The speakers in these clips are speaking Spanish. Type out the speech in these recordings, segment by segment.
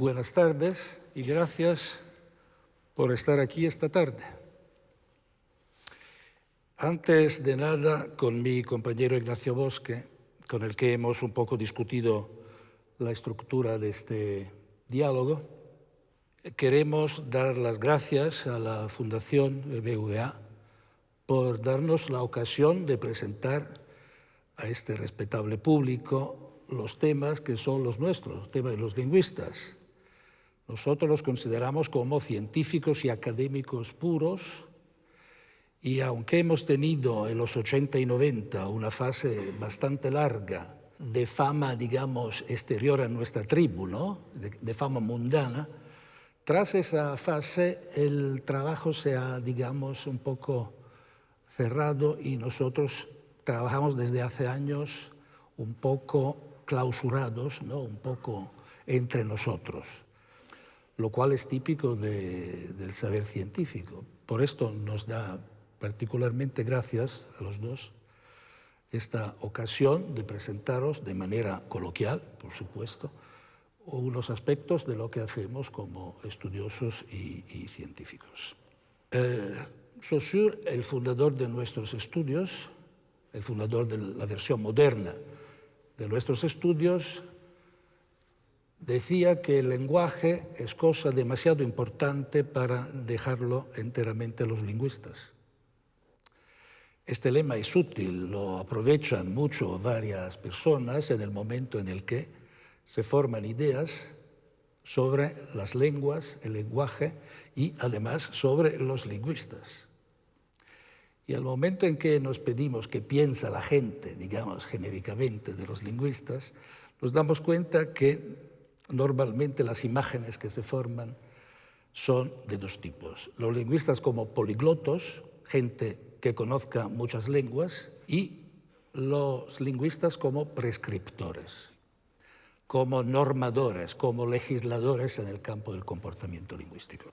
buenas tardes y gracias por estar aquí esta tarde. Antes de nada, con mi compañero Ignacio Bosque, con el que hemos un poco discutido la estructura de este diálogo, queremos dar las gracias a la Fundación BVA por darnos la ocasión de presentar a este respetable público los temas que son los nuestros, los temas de los lingüistas. Nosotros los consideramos como científicos y académicos puros, y aunque hemos tenido en los 80 y 90 una fase bastante larga de fama, digamos, exterior a nuestra tribu, ¿no? de fama mundana, tras esa fase el trabajo se ha, digamos, un poco cerrado y nosotros trabajamos desde hace años un poco clausurados, ¿no? Un poco entre nosotros, lo cual es típico del saber científico. Por esto nos da particularmente gracias a los dos esta ocasión de presentaros de manera coloquial, por supuesto, unos aspectos de lo que hacemos como estudiosos y científicos. Saussure, el fundador de nuestros estudios, el fundador de la versión moderna de nuestros estudios, decía que el lenguaje es cosa demasiado importante para dejarlo enteramente a los lingüistas. Este lema es útil, lo aprovechan mucho varias personas en el momento en el que se forman ideas sobre las lenguas, el lenguaje y además sobre los lingüistas. Y al momento en que nos pedimos qué piensa la gente, digamos genéricamente, de los lingüistas, nos damos cuenta que normalmente las imágenes que se forman son de dos tipos. Los lingüistas como poliglotos, gente que conozca muchas lenguas, y los lingüistas como prescriptores, como normadores, como legisladores en el campo del comportamiento lingüístico.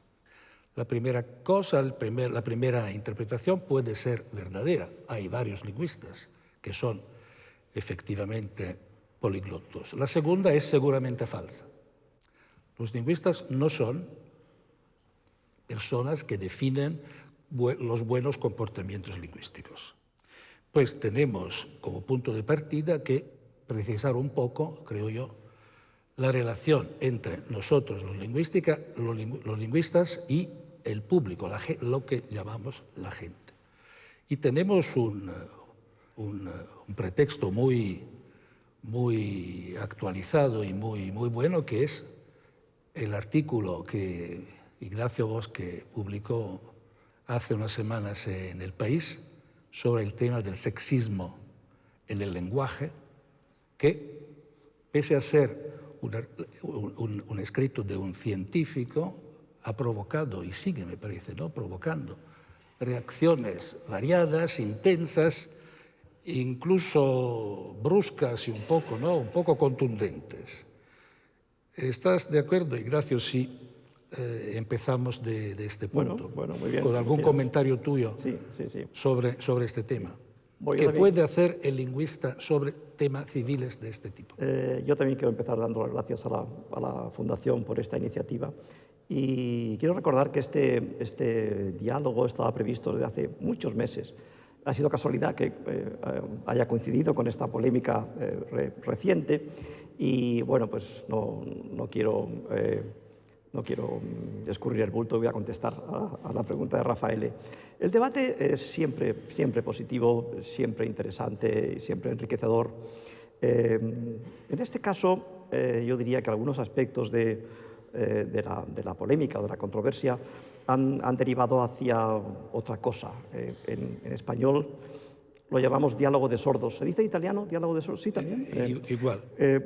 La primera cosa, la primera interpretación puede ser verdadera. Hay varios lingüistas que son efectivamente poliglotos. La segunda es seguramente falsa. Los lingüistas no son personas que definen los buenos comportamientos lingüísticos. Pues tenemos como punto de partida que precisar un poco, creo yo, la relación entre nosotros, los lingüistas, y el público, lo que llamamos la gente. Y tenemos un pretexto muy actualizado y muy bueno, que es el artículo que Ignacio Bosque publicó hace unas semanas en El País sobre el tema del sexismo en el lenguaje, que, pese a ser un escrito de un científico, ha provocado, y sigue, me parece, ¿no?, provocando reacciones variadas, intensas, incluso bruscas y un poco contundentes. ¿Estás de acuerdo, Ignacio, si empezamos de este punto? Bueno, muy bien. Con algún comentario tuyo sí. sobre este tema. ¿Qué puede hacer el lingüista sobre temas civiles de este tipo? Yo también quiero empezar dando las gracias a la Fundación por esta iniciativa. Y quiero recordar que este diálogo estaba previsto desde hace muchos meses. Ha sido casualidad que haya coincidido con esta polémica reciente. Y bueno, pues no quiero escurrir el bulto, voy a contestar a la pregunta de Rafael. El debate es siempre positivo, siempre interesante y siempre enriquecedor. En este caso, yo diría que algunos aspectos de la polémica o de la controversia han derivado hacia otra cosa. En español lo llamamos diálogo de sordos. ¿Se dice en italiano diálogo de sordos? Sí, también. Igual.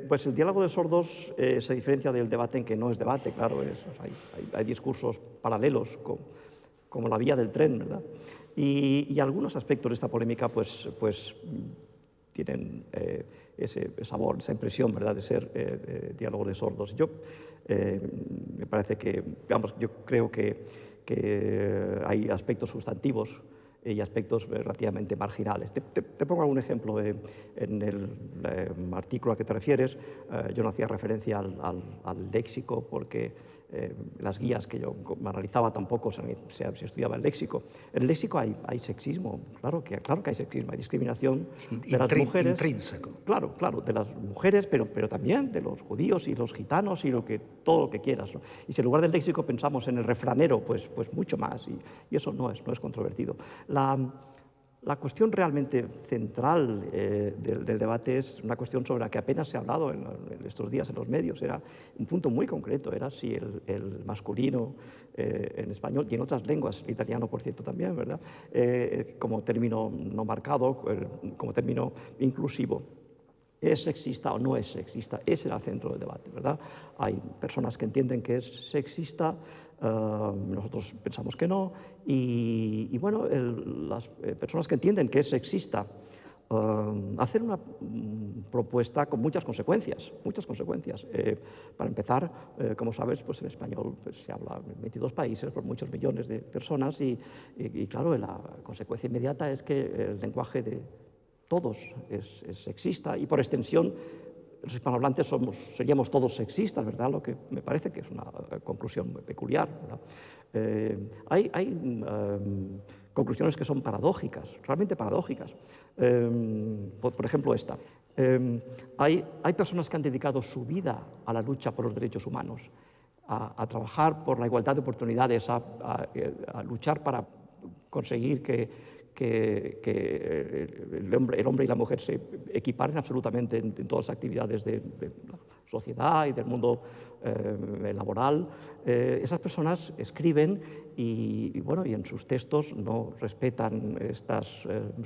Pues el diálogo de sordos se diferencia del debate en que no es debate, claro. Hay discursos paralelos, como la vía del tren, ¿verdad? Y algunos aspectos de esta polémica pues tienen ese sabor, esa impresión, ¿verdad?, de ser diálogo de sordos. Me parece que, yo creo que hay aspectos sustantivos y aspectos relativamente marginales. Te pongo algún ejemplo. En el artículo al que te refieres, yo no hacía referencia al léxico porque las guías que yo analizaba tampoco se estudiaba el léxico. En el léxico hay sexismo, claro que hay sexismo, hay discriminación de las mujeres. Intrínseco. Claro, de las mujeres, pero también de los judíos y los gitanos y todo lo que quieras, ¿no? Y si en lugar del léxico pensamos en el refranero, pues mucho más, y eso no es controvertido. La cuestión realmente central del debate es una cuestión sobre la que apenas se ha hablado en estos días en los medios. Era un punto muy concreto, era si el masculino en español y en otras lenguas, italiano por cierto también, ¿verdad? Como término no marcado, como término inclusivo, ¿es sexista o no es sexista? Ese era el centro del debate, ¿verdad? Hay personas que entienden que es sexista, nosotros pensamos que no, y bueno, las personas que entienden que es sexista hacen una propuesta con muchas consecuencias. Para empezar, como sabes, pues en español pues, se habla en 22 países por muchos millones de personas y claro, la consecuencia inmediata es que el lenguaje de todos es sexista y por extensión los hispanohablantes seríamos todos sexistas, ¿verdad? Lo que me parece que es una conclusión muy peculiar, ¿verdad? Hay conclusiones que son paradójicas, realmente paradójicas. Por ejemplo, esta. Hay personas que han dedicado su vida a la lucha por los derechos humanos, a trabajar por la igualdad de oportunidades, a luchar para conseguir que el hombre y la mujer se equiparen absolutamente en todas las actividades de la sociedad y del mundo laboral. Esas personas escriben y en sus textos no respetan estas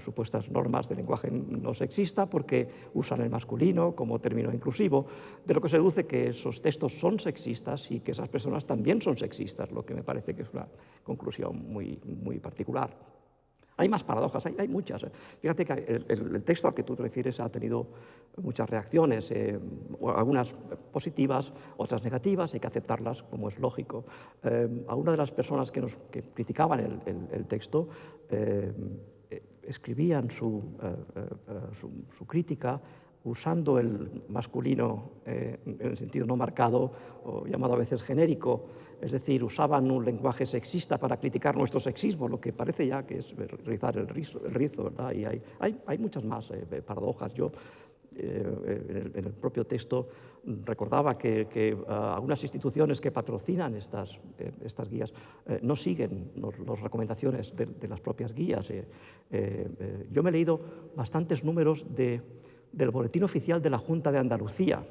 supuestas normas de lenguaje no sexista porque usan el masculino como término inclusivo, de lo que se deduce que esos textos son sexistas y que esas personas también son sexistas, lo que me parece que es una conclusión muy, muy particular. Hay más paradojas, hay muchas. Fíjate que el texto al que tú te refieres ha tenido muchas reacciones, algunas positivas, otras negativas, hay que aceptarlas como es lógico. Algunas de las personas que criticaban el texto escribían su crítica usando el masculino en el sentido no marcado o llamado a veces genérico, es decir, usaban un lenguaje sexista para criticar nuestro sexismo, lo que parece ya que es rizar el rizo, ¿verdad? Y hay muchas más paradojas. Yo en el propio texto recordaba que algunas instituciones que patrocinan estas guías no siguen las recomendaciones de las propias guías. Yo me he leído bastantes números del Boletín Oficial de la Junta de Andalucía.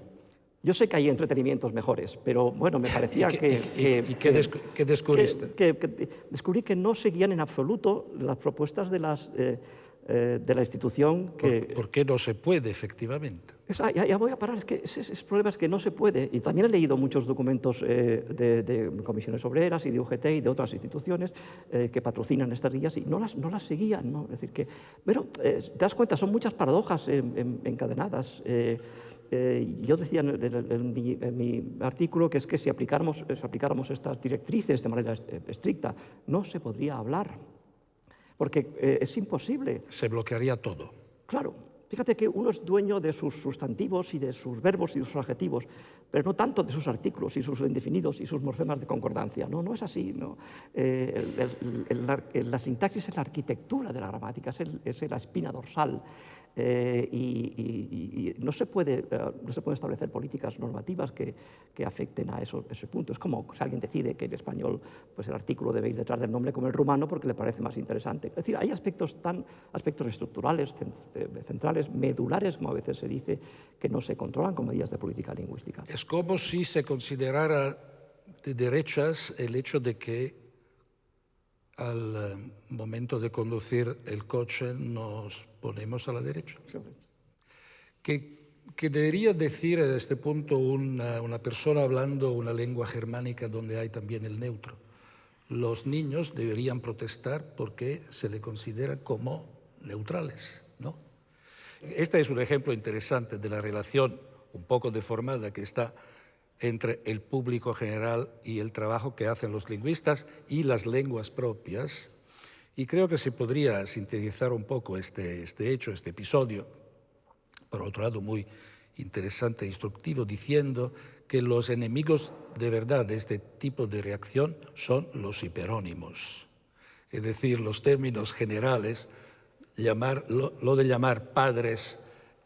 Yo sé que hay entretenimientos mejores, pero bueno, me parecía ¿Qué descubriste? Descubrí que no seguían en absoluto las propuestas de la institución que... ¿Por qué no se puede, efectivamente? Ya voy a parar, es que ese problema es que no se puede. Y también he leído muchos documentos de comisiones obreras y de UGT y de otras instituciones que patrocinan estas guías y no las seguían, ¿no? Es decir, que, bueno, te das cuenta, son muchas paradojas encadenadas. Yo decía en mi artículo que es que si aplicáramos estas directrices de manera estricta, no se podría hablar, porque es imposible. Se bloquearía todo. Claro, fíjate que uno es dueño de sus sustantivos y de sus verbos y de sus adjetivos, pero no tanto de sus artículos y sus indefinidos y sus morfemas de concordancia. No es así, ¿no? La sintaxis es la arquitectura de la gramática, es la espina dorsal. Y no se pueden establecer políticas normativas que afecten a ese punto. Es como si alguien decide que en español pues el artículo debe ir detrás del nombre como el rumano porque le parece más interesante. Es decir, hay aspectos estructurales, centrales, medulares, como a veces se dice, que no se controlan con medidas de política lingüística. Es como si se considerara de derechas el hecho de que al momento de conducir el coche nos ponemos a la derecha. ¿Qué debería decir a este punto una persona hablando una lengua germánica donde hay también el neutro? Los niños deberían protestar porque se les considera como neutrales, ¿no? Este es un ejemplo interesante de la relación un poco deformada que está entre el público general y el trabajo que hacen los lingüistas y las lenguas propias. Y creo que se podría sintetizar un poco este hecho, este episodio, por otro lado muy interesante e instructivo, diciendo que los enemigos de verdad de este tipo de reacción son los hiperónimos. Es decir, los términos generales, lo de llamar padres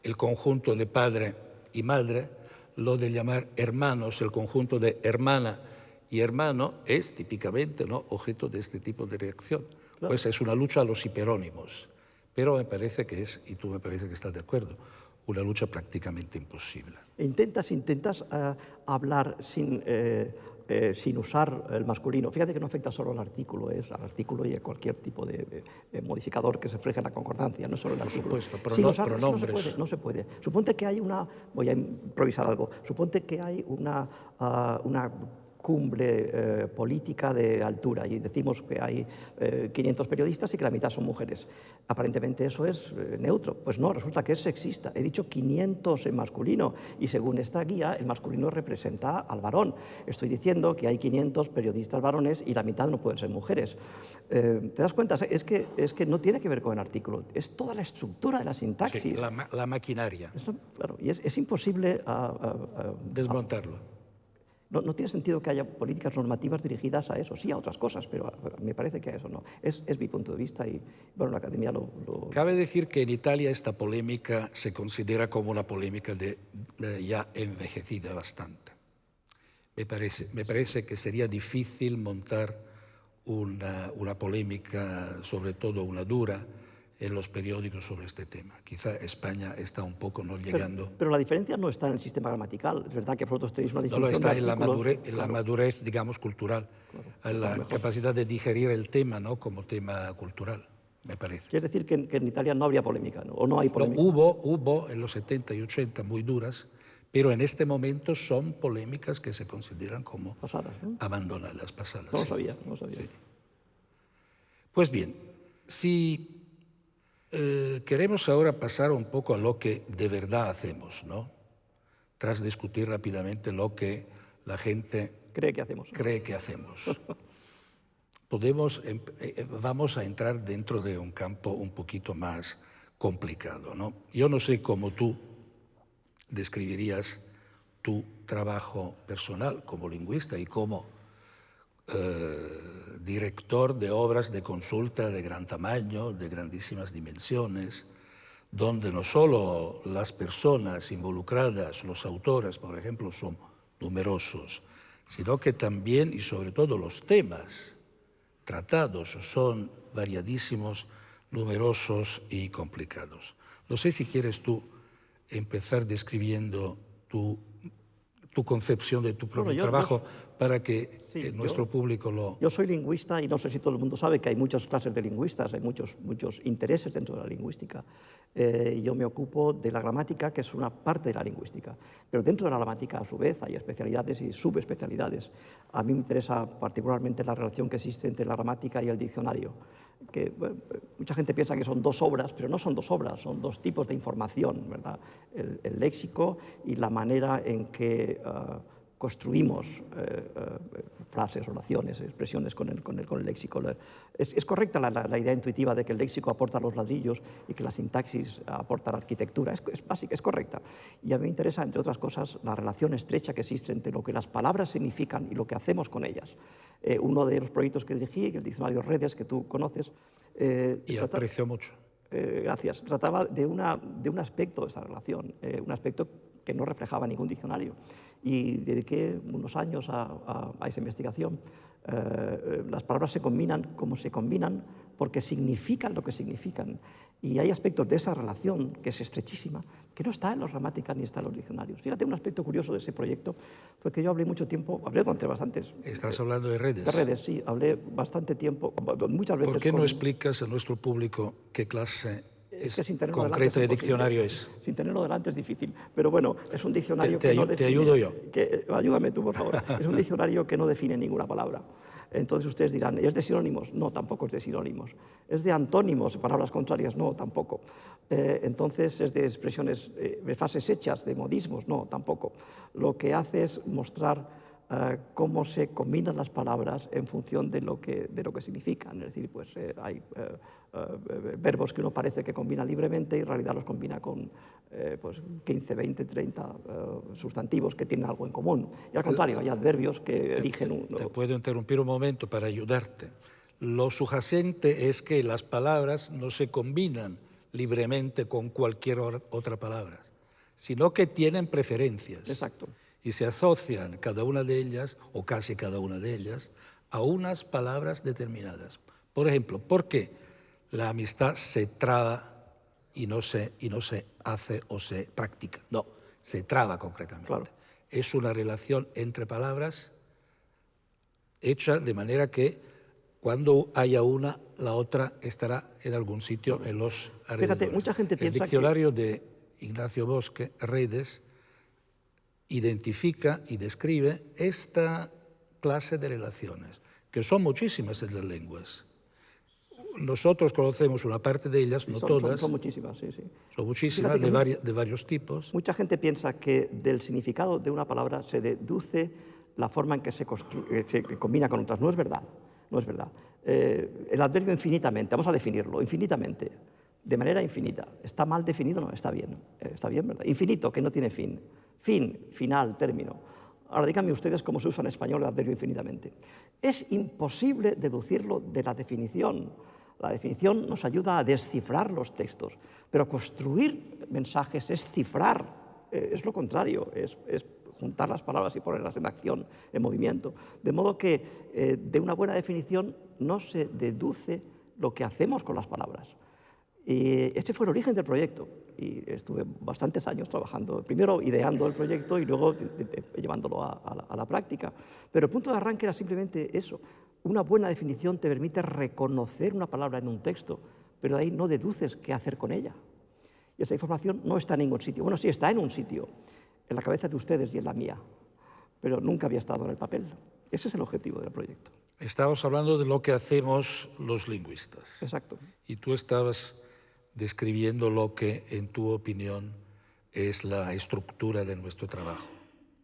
el conjunto de padre y madre, lo de llamar hermanos el conjunto de hermana y hermano, es típicamente, ¿no?, objeto de este tipo de reacción. Claro. Pues es una lucha a los hiperónimos, pero me parece que es, y tú me parece que estás de acuerdo, una lucha prácticamente imposible. Intentas hablar sin usar el masculino. Fíjate que no afecta solo al artículo y a cualquier tipo de modificador que se refleje en la concordancia, no solo el artículo. Por supuesto, pronombres. No se puede. Suponte que hay voy a improvisar algo, suponte que hay una cumbre política de altura y decimos que hay 500 periodistas y que la mitad son mujeres. Aparentemente eso es neutro. Pues no, resulta que es sexista. He dicho 500 en masculino y según esta guía el masculino representa al varón. Estoy diciendo que hay 500 periodistas varones y la mitad no pueden ser mujeres. ¿Te das cuenta? Es que no tiene que ver con el artículo, es toda la estructura de la sintaxis. Sí, la maquinaria. Eso, claro, y es imposible desmontarlo. No tiene sentido que haya políticas normativas dirigidas a eso, sí a otras cosas, pero me parece que a eso no. Es mi punto de vista y, bueno, la Academia lo... Cabe decir que en Italia esta polémica se considera como una polémica ya envejecida bastante. Me parece que sería difícil montar una polémica, sobre todo una dura, en los periódicos sobre este tema. Quizá España está un poco no llegando... Pero la diferencia no está en el sistema gramatical. Es verdad que vosotros tenéis una distinción... No, está en la madurez, digamos, cultural, en la capacidad de digerir el tema, ¿no?, como tema cultural, me parece. Quiere decir que en Italia no habría polémica, ¿no? ¿O no hay polémica? No, hubo en los 70 y 80 muy duras, pero en este momento son polémicas que se consideran como pasadas, ¿no? Abandonadas, pasadas. No lo sabía, no lo sabía. Sí. Pues bien, si... queremos ahora pasar un poco a lo que de verdad hacemos, ¿no?, tras discutir rápidamente lo que la gente cree que hacemos. Vamos a entrar dentro de un campo un poquito más complicado, ¿no? Yo no sé cómo tú describirías tu trabajo personal como lingüista y como director de obras de consulta de gran tamaño, de grandísimas dimensiones, donde no solo las personas involucradas, los autores, por ejemplo, son numerosos, sino que también y sobre todo los temas tratados son variadísimos, numerosos y complicados. No sé si quieres tú empezar describiendo tu concepción de tu propio trabajo para que nuestro público lo... Yo soy lingüista y no sé si todo el mundo sabe que hay muchas clases de lingüistas, hay muchos intereses dentro de la lingüística. Yo me ocupo de la gramática, que es una parte de la lingüística, pero dentro de la gramática a su vez hay especialidades y subespecialidades. A mí me interesa particularmente la relación que existe entre la gramática y el diccionario, que bueno, mucha gente piensa que son dos obras, pero no son dos obras, son dos tipos de información, ¿verdad? El léxico y la manera en que construimos frases, oraciones, expresiones con el léxico. Es correcta la idea intuitiva de que el léxico aporta los ladrillos y que la sintaxis aporta la arquitectura. Es básica, es correcta. Y a mí me interesa, entre otras cosas, la relación estrecha que existe entre lo que las palabras significan y lo que hacemos con ellas. Uno de los proyectos que dirigí, el diccionario Redes, que tú conoces... y aprecio mucho. Gracias. Trataba de un aspecto de esa relación, un aspecto que no reflejaba ningún diccionario. Y dediqué unos años a esa investigación. Las palabras se combinan como se combinan porque significan lo que significan. Y hay aspectos de esa relación, que es estrechísima, que no está en los gramáticas ni está en los diccionarios. Fíjate, un aspecto curioso de ese proyecto fue que yo hablé mucho tiempo, hablé durante bastantes... ¿Estás hablando de redes? De redes, sí. Hablé bastante tiempo, muchas veces... ¿Por qué no explicas a nuestro público qué clase concreta de delante diccionario es? Sin tenerlo delante es difícil. Pero bueno, es un diccionario que no define... Te ayudo yo. Ayúdame tú, por favor. Es un diccionario que no define ninguna palabra. Entonces ustedes dirán, ¿es de sinónimos? No, tampoco es de sinónimos. ¿Es de antónimos, palabras contrarias? No, tampoco. Entonces es de expresiones, de frases hechas, de modismos? No, tampoco. Lo que hace es mostrar cómo se combinan las palabras en función de lo que significan. Es decir, pues hay verbos que uno parece que combina libremente y en realidad los combina con pues 15, 20, 30 sustantivos que tienen algo en común. Y al contrario, hay adverbios que eligen uno. Te puedo interrumpir un momento para ayudarte. Lo subyacente es que las palabras no se combinan libremente con cualquier otra palabra, sino que tienen preferencias. Exacto. Y se asocian cada una de ellas, o casi cada una de ellas, a unas palabras determinadas. Por ejemplo, ¿por qué la amistad se traba y no se hace o se practica? No, se traba concretamente. Claro. Es una relación entre palabras hecha de manera que cuando haya una, la otra estará en algún sitio en los alrededores. Fíjate, mucha gente piensa El diccionario de Ignacio Bosque, Redes, identifica y describe esta clase de relaciones, que son muchísimas en las lenguas. Nosotros conocemos una parte de ellas, no todas. Son muchísimas, sí, sí. Son muchísimas, de varios tipos. Mucha gente piensa que del significado de una palabra se deduce la forma en que se combina con otras. No es verdad, no es verdad. El adverbio infinitamente, vamos a definirlo, infinitamente, de manera infinita. ¿Está mal definido? No, está bien, ¿verdad? Infinito, que no tiene fin. Fin, final, término. Ahora díganme ustedes cómo se usa en español el adverbio infinitamente. Es imposible deducirlo de la definición. La definición nos ayuda a descifrar los textos, pero construir mensajes es cifrar, es lo contrario, es juntar las palabras y ponerlas en acción, en movimiento. De modo que de una buena definición no se deduce lo que hacemos con las palabras. Y este fue el origen del proyecto y estuve bastantes años trabajando, primero ideando el proyecto y luego llevándolo a la práctica. Pero el punto de arranque era simplemente eso. Una buena definición te permite reconocer una palabra en un texto, pero de ahí no deduces qué hacer con ella. Y esa información no está en ningún sitio. Bueno, sí, está en un sitio, en la cabeza de ustedes y en la mía, pero nunca había estado en el papel. Ese es el objetivo del proyecto. Estamos hablando de lo que hacemos los lingüistas. Exacto. Y tú estabas describiendo lo que, en tu opinión, es la estructura de nuestro trabajo.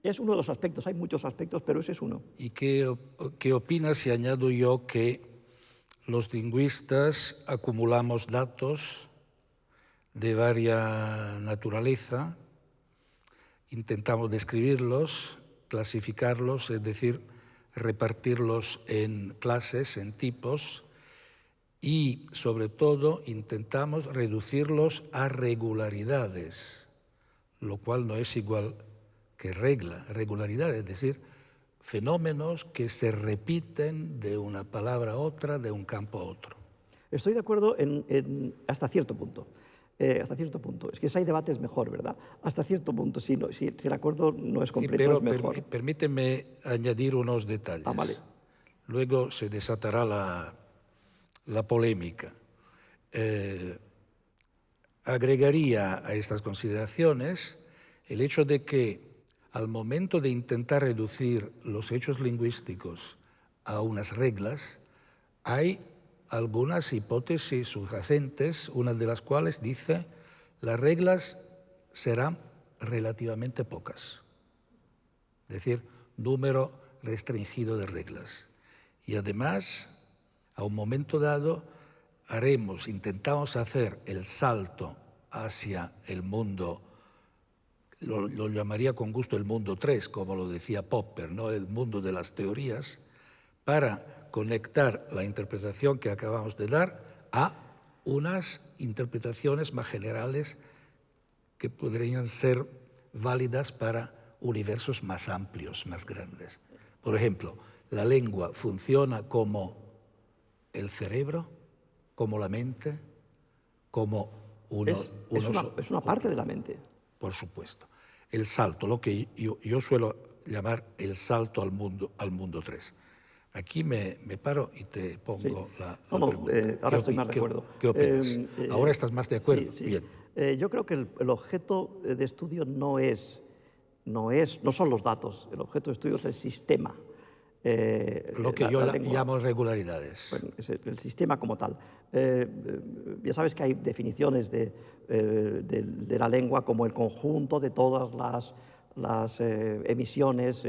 Es uno de los aspectos, hay muchos aspectos, pero ese es uno. ¿Y qué opinas si añado yo que los lingüistas acumulamos datos de varia naturaleza, intentamos describirlos, clasificarlos, es decir, repartirlos en clases, en tipos, y sobre todo intentamos reducirlos a regularidades, lo cual no es igual que regularidad, es decir, fenómenos que se repiten de una palabra a otra, de un campo a otro. Estoy de acuerdo hasta cierto punto. Hasta cierto punto. Es que si hay debate es mejor, ¿verdad? Hasta cierto punto. Si el acuerdo no es completo, sí, pero es mejor. Permíteme añadir unos detalles. Ah, vale. Luego se desatará la polémica. Agregaría a estas consideraciones el hecho de que al momento de intentar reducir los hechos lingüísticos a unas reglas, hay algunas hipótesis subyacentes, una de las cuales dice las reglas serán relativamente pocas, es decir, número restringido de reglas. Y además, a un momento dado, intentamos hacer el salto hacia el mundo, lo llamaría con gusto el mundo 3, como lo decía Popper, ¿no? El mundo de las teorías, para conectar la interpretación que acabamos de dar a unas interpretaciones más generales que podrían ser válidas para universos más amplios, más grandes. Por ejemplo, la lengua funciona como el cerebro, como la mente, como es una parte de la mente. Por supuesto. El salto, lo que yo suelo llamar el salto al mundo 3. Aquí me paro y te pongo la pregunta. Ahora estoy más de acuerdo. ¿Qué opinas? ¿Ahora estás más de acuerdo? Sí. Bien. Yo creo que el objeto de estudio no son los datos. El objeto de estudio es el sistema. Lo que yo llamo regularidades. Bueno, es el sistema como tal. Ya sabes que hay definiciones de la lengua como el conjunto de todas las emisiones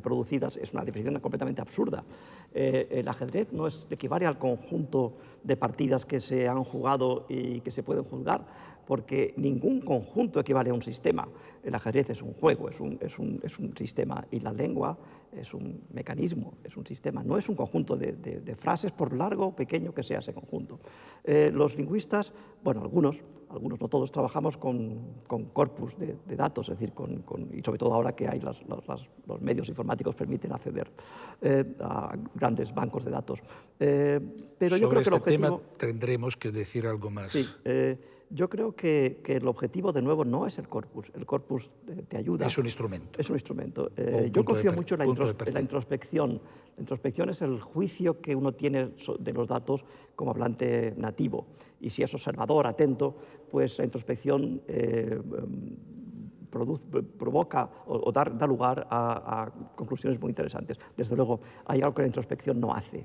producidas, es una definición completamente absurda. El ajedrez no equivale al conjunto de partidas que se han jugado y que se pueden juzgar, porque ningún conjunto equivale a un sistema. El ajedrez es un juego, es un sistema, y la lengua es un mecanismo, es un sistema, no es un conjunto de frases, por largo o pequeño que sea ese conjunto. Los lingüistas, bueno, algunos, no todos, trabajamos con corpus de datos, es decir, y sobre todo ahora que hay los medios informáticos permiten acceder a grandes bancos de datos. Pero yo creo que el objetivo... tema tendremos que decir algo más. Sí, yo creo que el objetivo, de nuevo, no es el corpus te ayuda. Es un instrumento. Es un instrumento. Yo confío mucho en la introspección. La introspección es el juicio que uno tiene de los datos como hablante nativo. Y si es observador, atento, pues la introspección provoca o da lugar a conclusiones muy interesantes. Desde luego, hay algo que la introspección no hace.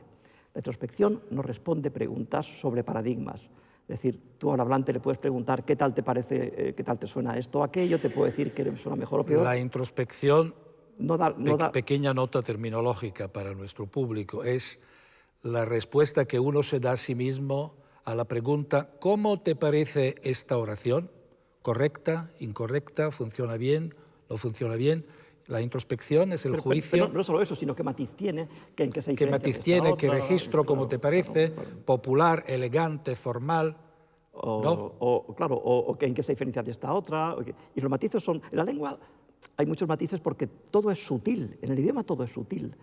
La introspección no responde preguntas sobre paradigmas. Es decir, tú al hablante le puedes preguntar qué tal te parece, qué tal te suena esto o aquello, te puede decir que suena mejor o peor. La introspección, no da... pequeña nota terminológica para nuestro público, es la respuesta que uno se da a sí mismo a la pregunta ¿cómo te parece esta oración? ¿Correcta? ¿Incorrecta? ¿Funciona bien? ¿No funciona bien? La introspección es el juicio... Pero no solo eso, sino qué matiz tiene, en qué se diferencia. ¿Qué matiz tiene? ¿Qué registro? ¿Cómo te parece? ¿Popular? ¿Elegante? ¿Formal? O en qué se diferencia de esta otra. Y los matices son... En la lengua hay muchos matices porque todo es sutil. En el idioma todo es sutil.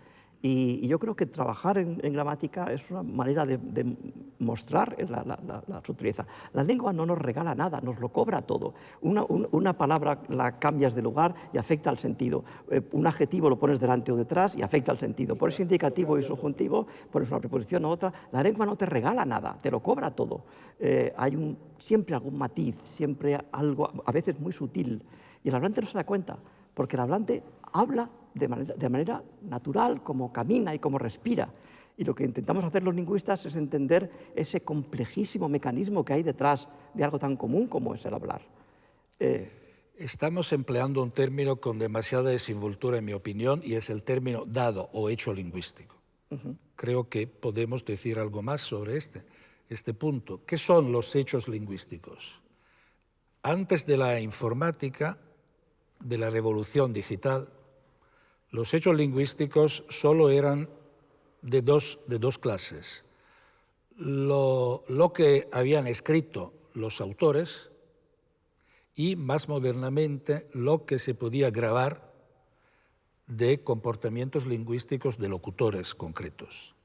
Y yo creo que trabajar en gramática es una manera de mostrar la sutileza. La lengua no nos regala nada, nos lo cobra todo. Una palabra la cambias de lugar y afecta al sentido. Un adjetivo lo pones delante o detrás y afecta al sentido. Pones indicativo y subjuntivo, pones una preposición u otra. La lengua no te regala nada, te lo cobra todo. Hay siempre algún matiz, siempre algo, a veces muy sutil. Y el hablante no se da cuenta, porque el hablante habla de manera natural, como camina y como respira. Y lo que intentamos hacer los lingüistas es entender ese complejísimo mecanismo que hay detrás de algo tan común como es el hablar. Estamos empleando un término con demasiada desenvoltura, en mi opinión, y es el término dado o hecho lingüístico. Creo que podemos decir algo más sobre este punto. ¿Qué son los hechos lingüísticos? Antes de la informática, de la revolución digital, los hechos lingüísticos solo eran de dos clases. Lo que habían escrito los autores y, más modernamente, lo que se podía grabar de comportamientos lingüísticos de locutores concretos.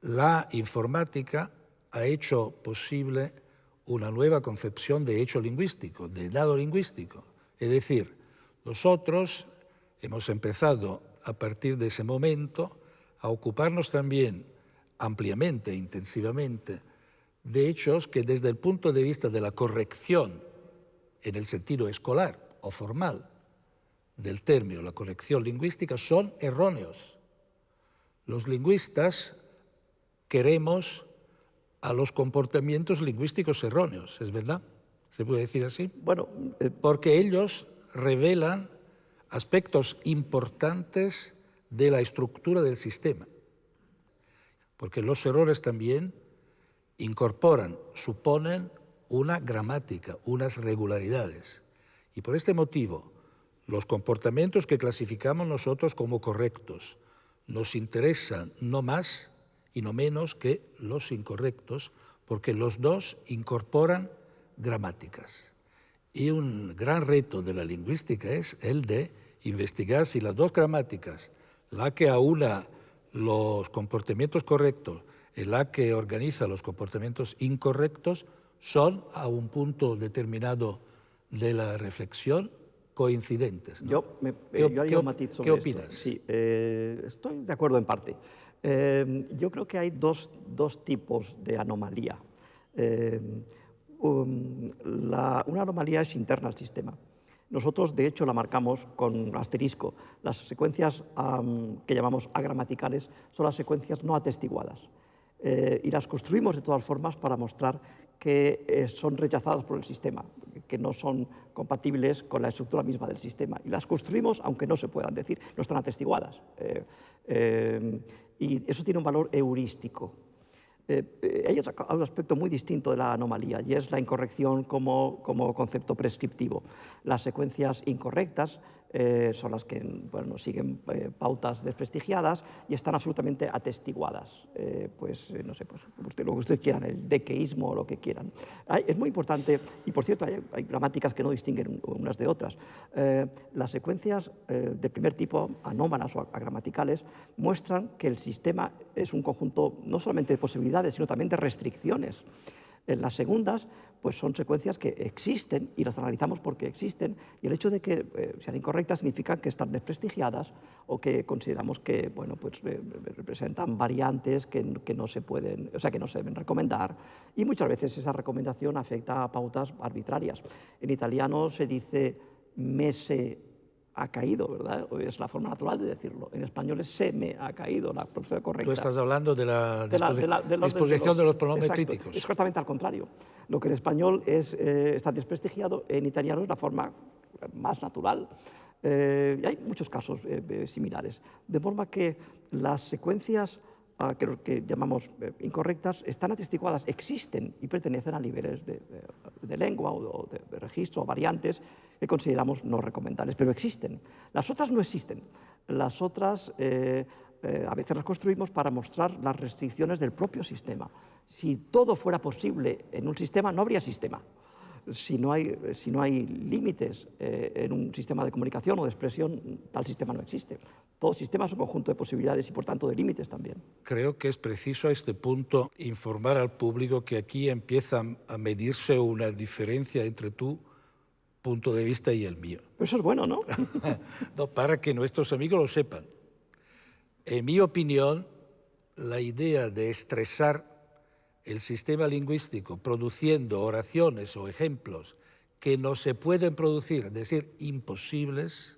La informática ha hecho posible una nueva concepción de hecho lingüístico, de dado lingüístico. Es decir, nosotros hemos empezado a partir de ese momento a ocuparnos también ampliamente, intensivamente, de hechos que desde el punto de vista de la corrección en el sentido escolar o formal del término, la corrección lingüística, son erróneos. Los lingüistas queremos a los comportamientos lingüísticos erróneos, ¿es verdad? ¿Se puede decir así? Bueno, porque ellos revelan aspectos importantes de la estructura del sistema. Porque los errores también suponen una gramática, unas regularidades. Y por este motivo, los comportamientos que clasificamos nosotros como correctos nos interesan no más y no menos que los incorrectos, porque los dos incorporan gramáticas. Y un gran reto de la lingüística es el de investigar si las dos gramáticas, la que aúna los comportamientos correctos y la que organiza los comportamientos incorrectos, son a un punto determinado de la reflexión coincidentes, ¿no? Yo haría un matiz sobre ¿Qué opinas? Esto. Sí, estoy de acuerdo en parte. Yo creo que hay dos tipos de anomalía. Una anomalía es interna al sistema. Nosotros, de hecho, la marcamos con asterisco. Las secuencias que llamamos agramaticales son las secuencias no atestiguadas. Y las construimos de todas formas para mostrar que son rechazadas por el sistema. que no son compatibles con la estructura misma del sistema. Y las construimos aunque no se puedan decir, no están atestiguadas. Y eso tiene un valor heurístico. Hay otro aspecto muy distinto de la anomalía, y es la incorrección como concepto prescriptivo. Las secuencias incorrectas son las que siguen pautas desprestigiadas y están absolutamente atestiguadas. No sé, lo que ustedes quieran, el dequeísmo o lo que quieran. Es muy importante, y por cierto, hay gramáticas que no distinguen unas de otras. Las secuencias de primer tipo, anómalas o agramaticales, muestran que el sistema es un conjunto no solamente de posibilidades, sino también de restricciones. En las segundas, pues son secuencias que existen y las analizamos porque existen, y el hecho de que sean incorrectas significa que están desprestigiadas o que consideramos que representan variantes que no se pueden, o sea, que no se deben recomendar, y muchas veces esa recomendación afecta a pautas arbitrarias. En italiano se dice mese ha caído, ¿verdad? Es la forma natural de decirlo. En español es se me ha caído, la pronunciación correcta. Tú estás hablando de la disposición de los pronombres críticos. Es justamente al contrario. Lo que en español está desprestigiado, en italiano es la forma más natural. Y hay muchos casos similares. De forma que las secuencias que llamamos incorrectas están atestiguadas, existen y pertenecen a niveles de lengua o de registro o variantes que consideramos no recomendables, pero existen. Las otras no existen. Las otras a veces las construimos para mostrar las restricciones del propio sistema. Si todo fuera posible en un sistema, no habría sistema. Si no hay límites en un sistema de comunicación o de expresión, tal sistema no existe. Todo sistema es un conjunto de posibilidades y, por tanto, de límites también. Creo que es preciso a este punto informar al público que aquí empieza a medirse una diferencia entre tu punto de vista y el mío. Pero eso es bueno, ¿no? No, para que nuestros amigos lo sepan. En mi opinión, la idea de estresar el sistema lingüístico produciendo oraciones o ejemplos que no se pueden producir, es decir, imposibles,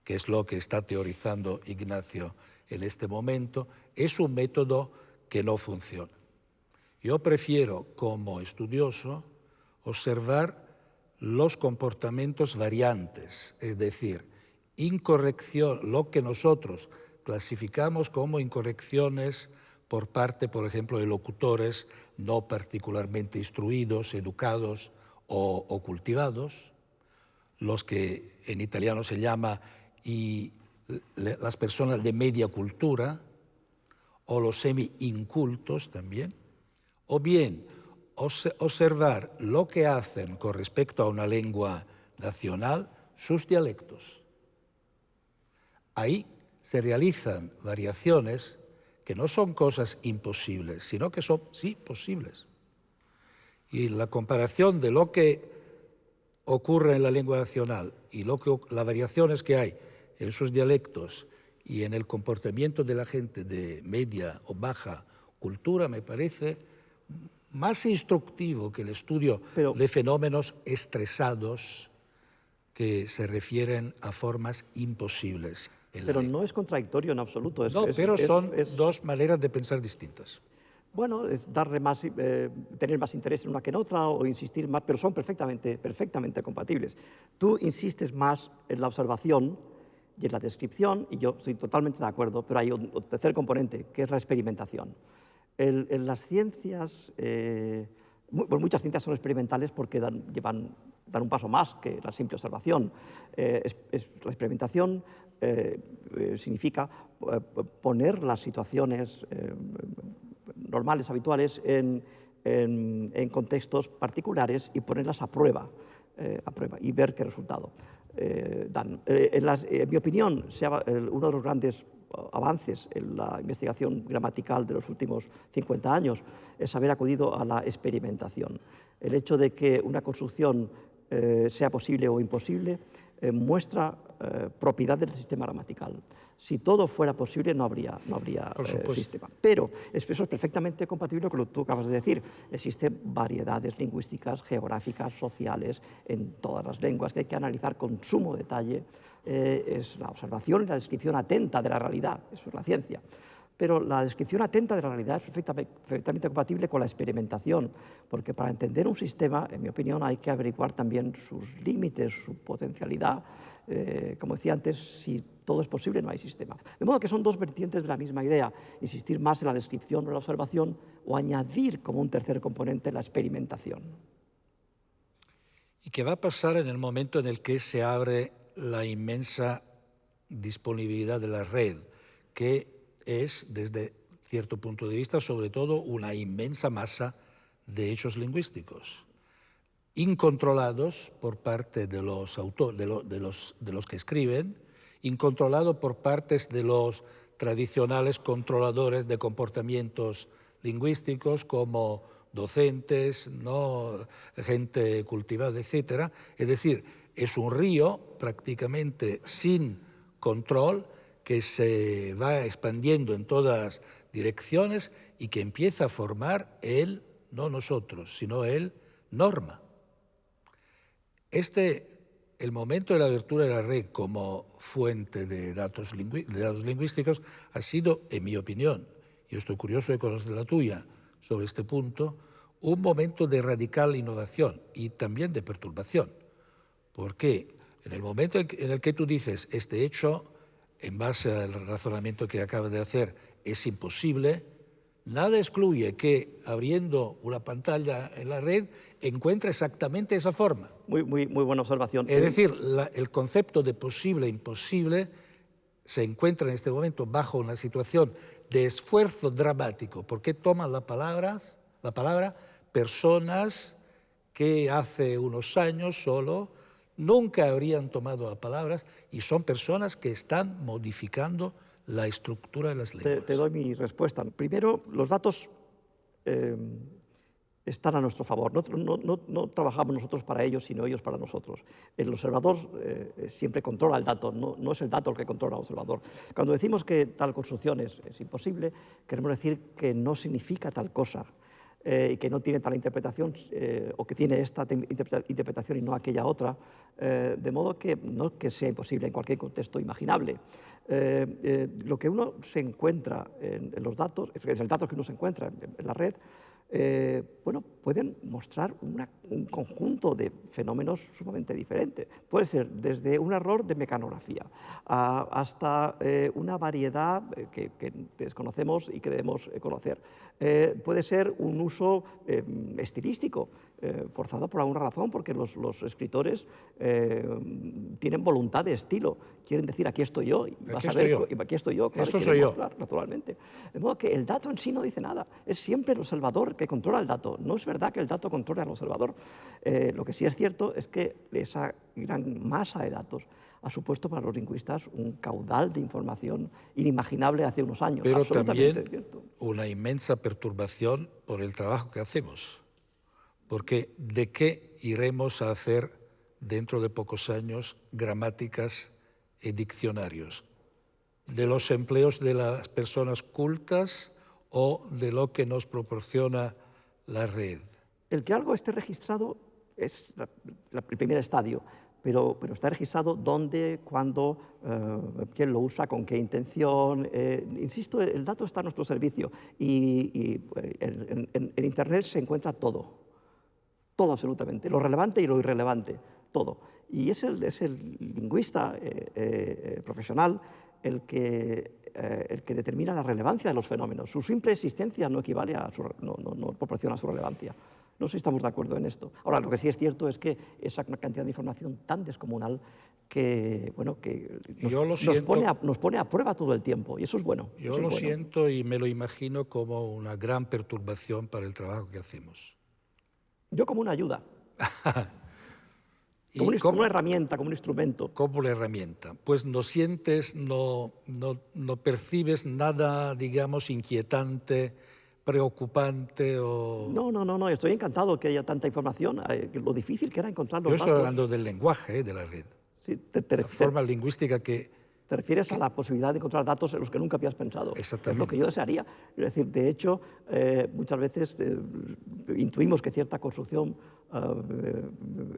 que es lo que está teorizando Ignacio en este momento, es un método que no funciona. Yo prefiero, como estudioso, observar los comportamientos variantes, es decir, incorrección, lo que nosotros clasificamos como incorrecciones por parte, por ejemplo, de locutores no particularmente instruidos, educados o cultivados, los que en italiano se llama las personas de media cultura, o los semi-incultos también, o bien observar lo que hacen con respecto a una lengua nacional sus dialectos. Ahí se realizan variaciones que no son cosas imposibles, sino que son, sí, posibles. Y la comparación de lo que ocurre en la lengua nacional y las variaciones que hay en sus dialectos y en el comportamiento de la gente de media o baja cultura me parece más instructivo que el estudio de fenómenos estresados que se refieren a formas imposibles. Pero no es contradictorio en absoluto. Son dos maneras de pensar distintas. Bueno, es tener más interés en una que en otra o insistir más, pero son perfectamente compatibles. Tú insistes más en la observación y en la descripción, y yo estoy totalmente de acuerdo, pero hay un tercer componente, que es la experimentación. En las ciencias, muchas ciencias son experimentales porque dan un paso más que la simple observación. La experimentación significa poner las situaciones normales, habituales, en contextos particulares y ponerlas a prueba y ver qué resultado dan. En mi opinión, uno de los grandes avances en la investigación gramatical de los últimos 50 años es haber acudido a la experimentación. El hecho de que una construcción sea posible o imposible muestra propiedades del sistema gramatical. Si todo fuera posible, no habría sistema. Pero eso es perfectamente compatible con lo que tú acabas de decir. Existen variedades lingüísticas, geográficas, sociales, en todas las lenguas que hay que analizar con sumo detalle. Es la observación y la descripción atenta de la realidad. Eso es la ciencia. pero la descripción atenta de la realidad es perfectamente compatible con la experimentación, porque para entender un sistema, en mi opinión, hay que averiguar también sus límites, su potencialidad. Como decía antes, si todo es posible, no hay sistema. De modo que son dos vertientes de la misma idea, insistir más en la descripción o la observación o añadir como un tercer componente la experimentación. ¿Y qué va a pasar en el momento en el que se abre la inmensa disponibilidad de la red, que es, desde cierto punto de vista, sobre todo una inmensa masa de hechos lingüísticos, incontrolados por parte de los autores, de los que escriben, incontrolado por partes de los tradicionales controladores de comportamientos lingüísticos como docentes, ¿no?, gente cultivada, etcétera. Es decir, es un río prácticamente sin control que se va expandiendo en todas direcciones y que empieza a formar el, no nosotros, sino el norma. El momento de la abertura de la red como fuente de datos lingüísticos ha sido, en mi opinión, yo estoy curioso de conocer la tuya sobre este punto, un momento de radical innovación y también de perturbación. Porque en el momento en el que tú dices este hecho, en base al razonamiento que acabas de hacer, es imposible, nada excluye que abriendo una pantalla en la red encuentre exactamente esa forma. Muy buena observación. Es decir, el concepto de posible e imposible se encuentra en este momento bajo una situación de esfuerzo dramático, porque toman la palabra personas que hace unos años solo nunca habrían tomado las palabras y son personas que están modificando la estructura de las lenguas. Te doy mi respuesta. Primero, los datos están a nuestro favor. No trabajamos nosotros para ellos, sino ellos para nosotros. El observador siempre controla el dato, no es el dato el que controla al observador. Cuando decimos que tal construcción es imposible, queremos decir que no significa tal cosa y que no tiene tal interpretación o que tiene esta interpretación y no aquella otra, de modo que no que sea imposible en cualquier contexto imaginable. Lo que uno se encuentra en los datos, es el dato que uno se encuentra en la red, bueno, pueden mostrar un conjunto de fenómenos sumamente diferentes. Puede ser desde un error de mecanografía hasta una variedad que desconocemos y que debemos conocer. Puede ser un uso estilístico, forzado por alguna razón, porque los escritores tienen voluntad de estilo. Quieren decir, aquí estoy yo, y vas a ver, aquí estoy yo, claro, eso soy yo, naturalmente. De modo que el dato en sí no dice nada, es siempre el observador que controla el dato. No es verdad que el dato controle al observador. Lo que sí es cierto es que esa gran masa de datos ha supuesto para los lingüistas un caudal de información inimaginable hace unos años. Pero absolutamente también cierto. Una inmensa perturbación por el trabajo que hacemos. Porque ¿de qué iremos a hacer dentro de pocos años gramáticas y diccionarios? ¿De los empleos de las personas cultas o de lo que nos proporciona la red? El que algo esté registrado es el primer estadio, pero está registrado dónde, cuándo, quién lo usa, con qué intención. Insisto, el dato está a nuestro servicio y en Internet se encuentra todo absolutamente, lo relevante y lo irrelevante, todo. Y es el lingüista profesional el que determina la relevancia de los fenómenos. Su simple existencia no equivale no proporciona su relevancia. No sé si estamos de acuerdo en esto. Ahora, lo que sí es cierto es que esa cantidad de información tan descomunal que, bueno, que nos pone a prueba todo el tiempo, y eso es bueno. Yo lo siento y me lo imagino como una gran perturbación para el trabajo que hacemos. Yo como una ayuda. Como una herramienta, como un instrumento. Como una herramienta. Pues no sientes, no percibes nada, digamos, inquietante, preocupante o... No, estoy encantado que haya tanta información. Lo difícil que era encontrar los datos. Yo estoy hablando del lenguaje de la red. Sí, la forma lingüística que Te refieres a la posibilidad de encontrar datos en los que nunca habías pensado. Exactamente. Es lo que yo desearía. Es decir, de hecho, muchas veces intuimos que cierta construcción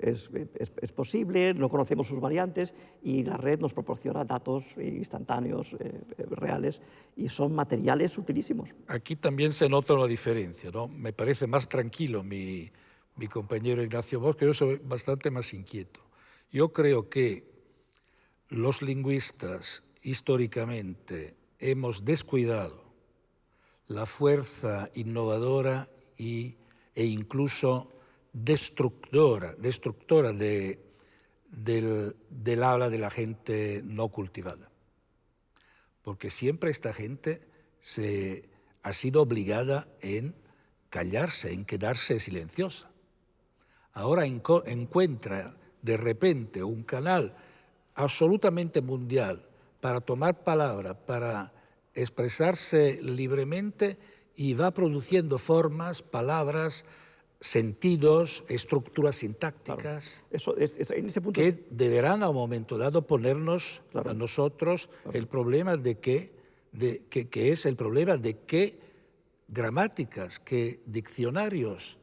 es posible, no conocemos sus variantes y la red nos proporciona datos instantáneos, reales, y son materiales utilísimos. Aquí también se nota una diferencia, ¿no? Me parece más tranquilo mi compañero Ignacio Bosque, yo soy bastante más inquieto. Yo creo que los lingüistas históricamente hemos descuidado la fuerza innovadora e incluso destructora del habla de la gente no cultivada. Porque siempre esta gente ha sido obligada en callarse, en quedarse silenciosa. Ahora encuentra de repente un canal absolutamente mundial para tomar palabra, para expresarse libremente y va produciendo formas, palabras, sentidos, estructuras sintácticas En ese punto, que deberán a un momento dado ponernos a nosotros el problema que es el problema de qué gramáticas, qué diccionarios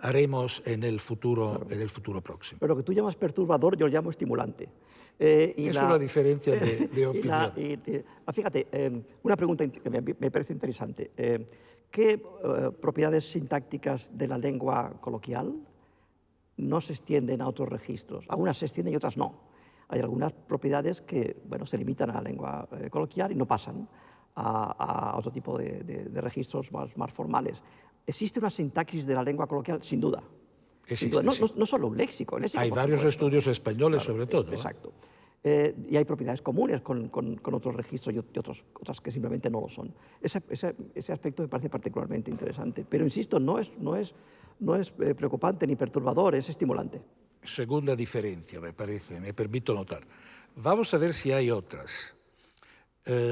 haremos en el futuro próximo. pero lo que tú llamas perturbador, yo lo llamo estimulante. Es una diferencia de opinión. Fíjate, una pregunta que me parece interesante. ¿Qué propiedades sintácticas de la lengua coloquial no se extienden a otros registros? Algunas se extienden y otras no. Hay algunas propiedades que se limitan a la lengua coloquial y no pasan a otro tipo de registros más formales. ¿Existe una sintaxis de la lengua coloquial? Sin duda. Existe, no, sí. no solo un léxico. Hay varios estudios españoles, sobre todo. Exacto. Y hay propiedades comunes con otros registros y otras que simplemente no lo son. Ese aspecto me parece particularmente interesante. Pero insisto, no es preocupante ni perturbador, es estimulante. Segunda diferencia, me parece, me permito notar. Vamos a ver si hay otras.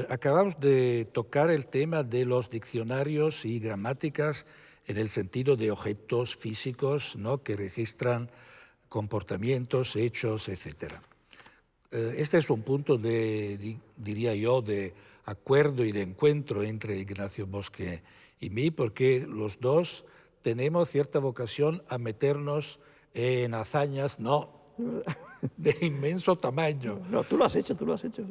Acabamos de tocar el tema de los diccionarios y gramáticas en el sentido de objetos físicos, ¿no?, que registran comportamientos, hechos, etc. Este es un punto diría yo, de acuerdo y de encuentro entre Ignacio Bosque y mí, porque los dos tenemos cierta vocación a meternos en hazañas, de inmenso tamaño. No, tú lo has hecho. Tú lo has hecho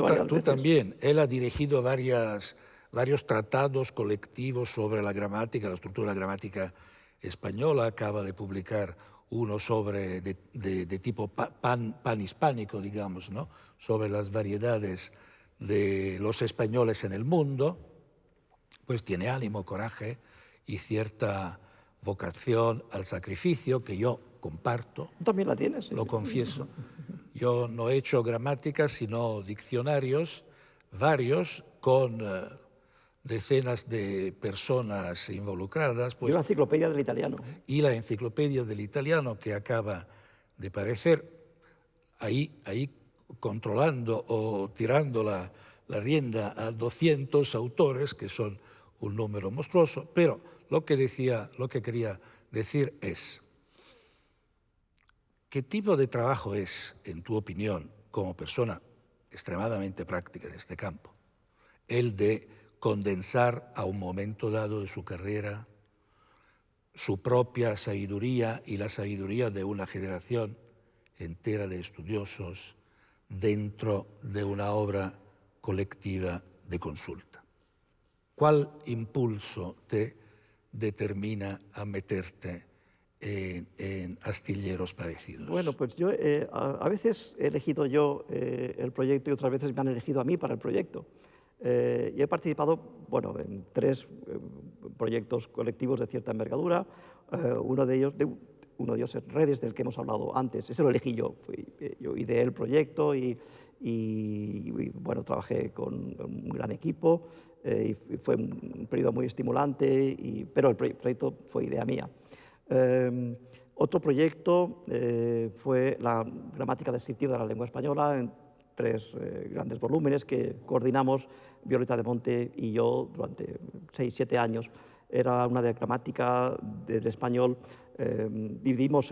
varias Tú veces. también. Él ha dirigido varios tratados colectivos sobre la gramática, la estructura gramática española. Acaba de publicar uno de tipo panhispánico, digamos, ¿no?, sobre las variedades de los españoles en el mundo. Pues tiene ánimo, coraje y cierta vocación al sacrificio que yo comparto. Tú también la tienes. Lo confieso. Yo no he hecho gramáticas, sino diccionarios, varios, con decenas de personas involucradas. Pues, y la enciclopedia del italiano. Y la enciclopedia del italiano, que acaba de parecer ahí controlando o tirando la rienda a 200 autores, que son un número monstruoso. Pero lo que quería decir es: ¿qué tipo de trabajo es, en tu opinión, como persona extremadamente práctica en este campo, el de condensar a un momento dado de su carrera su propia sabiduría y la sabiduría de una generación entera de estudiosos dentro de una obra colectiva de consulta? ¿Cuál impulso te determina a meterte en astilleros parecidos? Bueno, pues yo a veces he elegido yo el proyecto y otras veces me han elegido a mí para el proyecto. Yo he participado en 3 proyectos colectivos de cierta envergadura. Uno de ellos es Redes, del que hemos hablado antes. Ese lo elegí yo. Yo ideé el proyecto y trabajé con un gran equipo. Y fue un periodo muy estimulante, pero el proyecto fue idea mía. Otro proyecto fue la gramática descriptiva de la lengua española en 3 grandes volúmenes que coordinamos Violeta de Monte y yo durante 6-7 años. Era una de gramática del español. Dividimos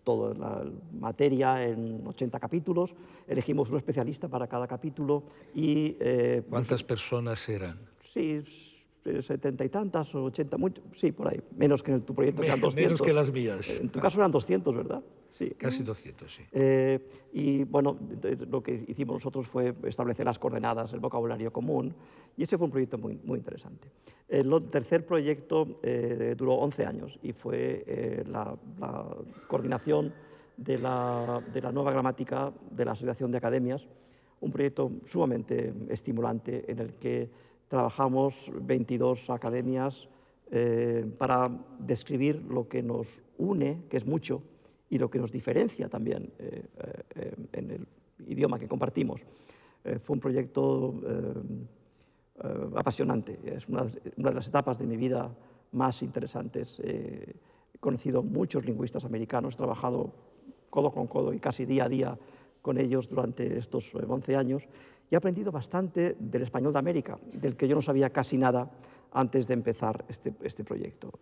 toda la materia en 80 capítulos, elegimos un especialista para cada capítulo y... ¿Cuántas personas eran? Sí, 70 y tantas o 80, sí, por ahí. Menos que en tu proyecto, que eran 200. Menos que las mías. En tu caso eran 200, ¿verdad? Sí. Casi 200, sí. Y bueno, lo que hicimos nosotros fue establecer las coordenadas, el vocabulario común, y ese fue un proyecto muy, muy interesante. El tercer proyecto duró 11 años y fue la coordinación de la nueva gramática de la Asociación de Academias, un proyecto sumamente estimulante en el que trabajamos 22 academias para describir lo que nos une, que es mucho, y lo que nos diferencia también en el idioma que compartimos. Fue un proyecto apasionante, es una de las etapas de mi vida más interesantes. He conocido muchos lingüistas americanos, he trabajado codo con codo y casi día a día con ellos durante estos 11 años, y he aprendido bastante del español de América, del que yo no sabía casi nada antes de empezar este proyecto.